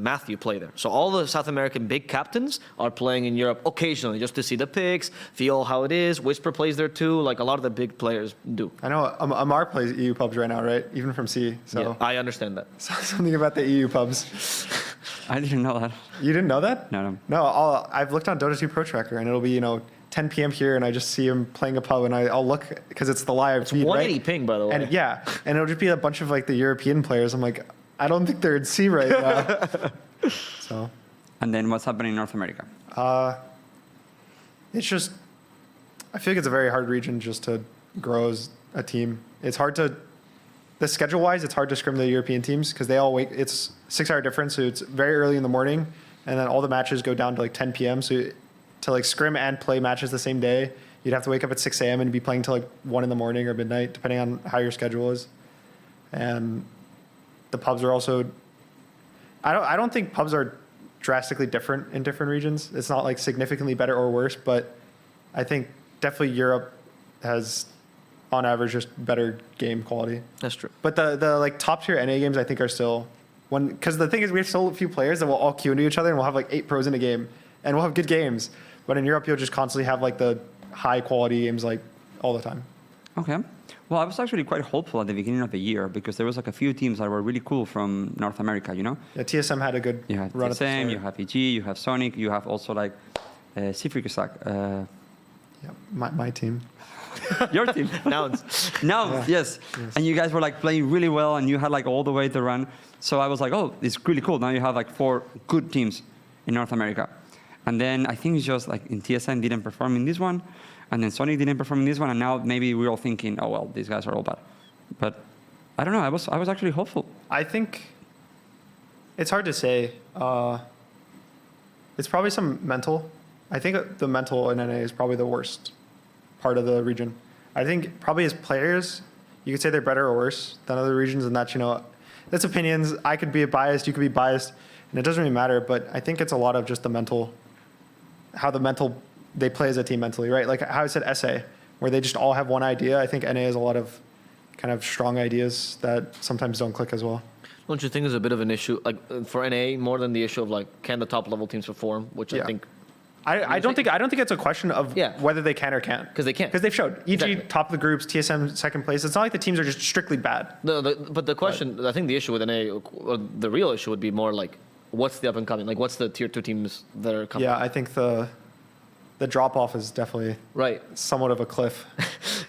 Matthew play there. So all the South American big captains are playing in Europe occasionally, just to see the picks, feel how it is. Whisper plays there too. Like a lot of the big players do. I know Amar plays EU pubs right now, right? Even from C. So Yeah, I understand that. something about the EU pubs. I didn't know that. You didn't know that? No. No, I've looked on Dota 2 Pro Tracker, and it'll be 10 p.m. here, and I just see him playing a pub, and I'll look because it's the live feed, 180 right? ping, by the way. And yeah, and it'll just be a bunch of like the European players. I'm like, I don't think they're in C right now. So. And then what's happening in North America? It's just, I feel like it's a very hard region just to grow as a team. It's hard to, the schedule-wise, it's hard to scrim the European teams because they all wake, it's 6-hour difference, so it's very early in the morning, and then all the matches go down to like 10 p.m., so to like scrim and play matches the same day, you'd have to wake up at 6 a.m. and be playing till like 1 in the morning or midnight, depending on how your schedule is. And the pubs are also, I don't think pubs are drastically different in different regions. It's not like significantly better or worse, but I think definitely Europe has, on average, just better game quality. That's true. But the like top tier NA games, I think, are still one, because the thing is we have so few players that we'll all queue into each other and we'll have like 8 pros in a game and we'll have good games. But in Europe, you'll just constantly have like the high quality games like all the time. Okay. Well, I was actually quite hopeful at the beginning of the year because there was like a few teams that were really cool from North America, Yeah, TSM had a good You have run at the TSM, start. you have EG, you have Sonic, you have also like Secretlab. Yeah, my team. Your team. Nouns. No, yes. And you guys were like playing really well and you had like all the way to run. So I was like, oh, it's really cool. Now you have like 4 good teams in North America. And then I think it's just like in TSM didn't perform in this one. And then Sonic didn't perform in this one. And now maybe we're all thinking, oh, well, these guys are all bad. But I don't know. I was actually hopeful. I think it's hard to say. It's probably some mental. I think the mental in NA is probably the worst part of the region. I think probably as players, you could say they're better or worse than other regions, and that's, that's opinions. I could be biased, you could be biased, and it doesn't really matter, but I think it's a lot of just the mental, how they play as a team mentally, right? Like how I said SA, where they just all have one idea. I think NA has a lot of kind of strong ideas that sometimes don't click as well. Don't you think there's a bit of an issue, like for NA, more than the issue of like, can the top level teams perform, which Yeah. I think I don't think it's a question of Yeah. whether they can or can't. 'Cause they can. Because they've showed. EG Exactly. top of the groups, TSM second place. It's not like the teams are just strictly bad. But the question, I think the issue with NA, or the real issue would be more like, what's the up and coming? Like, what's the tier 2 teams that are coming? Yeah, I think the drop off is definitely Right. somewhat of a cliff.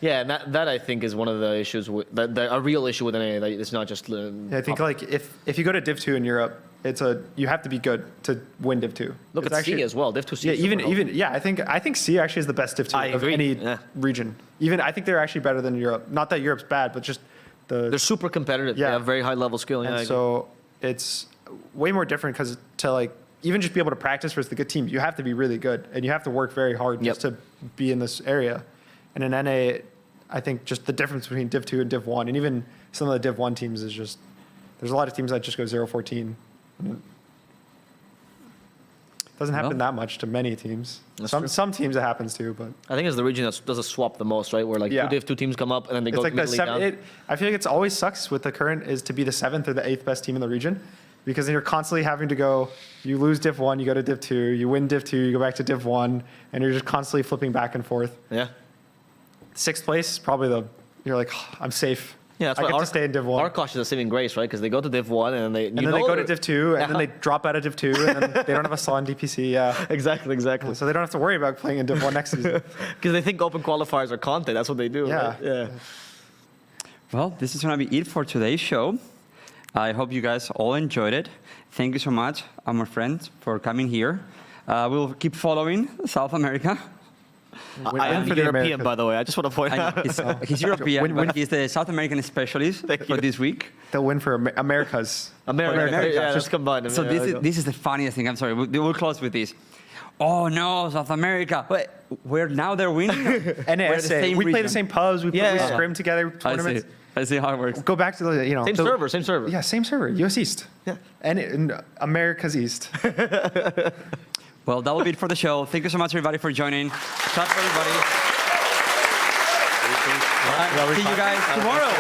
Yeah, and that I think is one of the issues with a real issue with NA. That it's not just. Yeah, I think like if you go to Div 2 in Europe, you have to be good to win Div 2. Look It's at C as well. Div 2 C. Yeah, is super healthy. I think C actually is the best Div 2 I of agree, any yeah. region. Even I think they're actually better than Europe. Not that Europe's bad, but just They're super competitive. Yeah. They have very high level skill. Yeah, I and agree. so it's way more different because to like even just be able to practice versus the good teams, you have to be really good and you have to work very hard Yep. just to be in this area. And in NA, I think just the difference between Div 2 and Div 1, and even some of the Div 1 teams is just, there's a lot of teams that just go 0-14. Doesn't happen that much to many teams. Some teams it happens to, but I think it's the region that does a swap the most, right? Where like Yeah. two Div 2 teams come up and then they it's go like the immediately down. I feel like it's always sucks with the current is to be the 7th or the 8th best team in the region, because then you're constantly having to go. You lose Div 1, you go to Div 2, you win Div 2, you go back to Div 1, and you're just constantly flipping back and forth. Yeah. 6th place is probably you're like, I'm safe. Yeah, that's I why get to stay in Div 1. Arkosh is a saving grace, right? Because they go to Div 1 and they And then they go to Div 2, and then they drop out of Div 2, and then they don't have a slot in DPC. Yeah. Exactly. So they don't have to worry about playing in Div 1 next season. Because they think open qualifiers are content. That's what they do. Yeah. Right? Yeah. Well, this is going to be it for today's show. I hope you guys all enjoyed it. Thank you so much, my friends, for coming here. We'll keep following South America. I am for the European, Americans. by the way. I just want to point I know, out. he's European, Win- but he's the South American specialist for this week. They'll win for America's. America. Yeah, just combine them. So Yeah, this is the funniest thing. I'm sorry. We'll close with this. Oh no, South America! Wait, they're winning. We're the NASA. same We play the region. same pubs. We Yeah. scrim together tournaments. I see how it works. Go back to the Same server, same server. Yeah, same server. US East. Yeah. And America's East. Well, that will be it for the show. Thank you so much, everybody, for joining. Clap for everybody. See you guys tomorrow.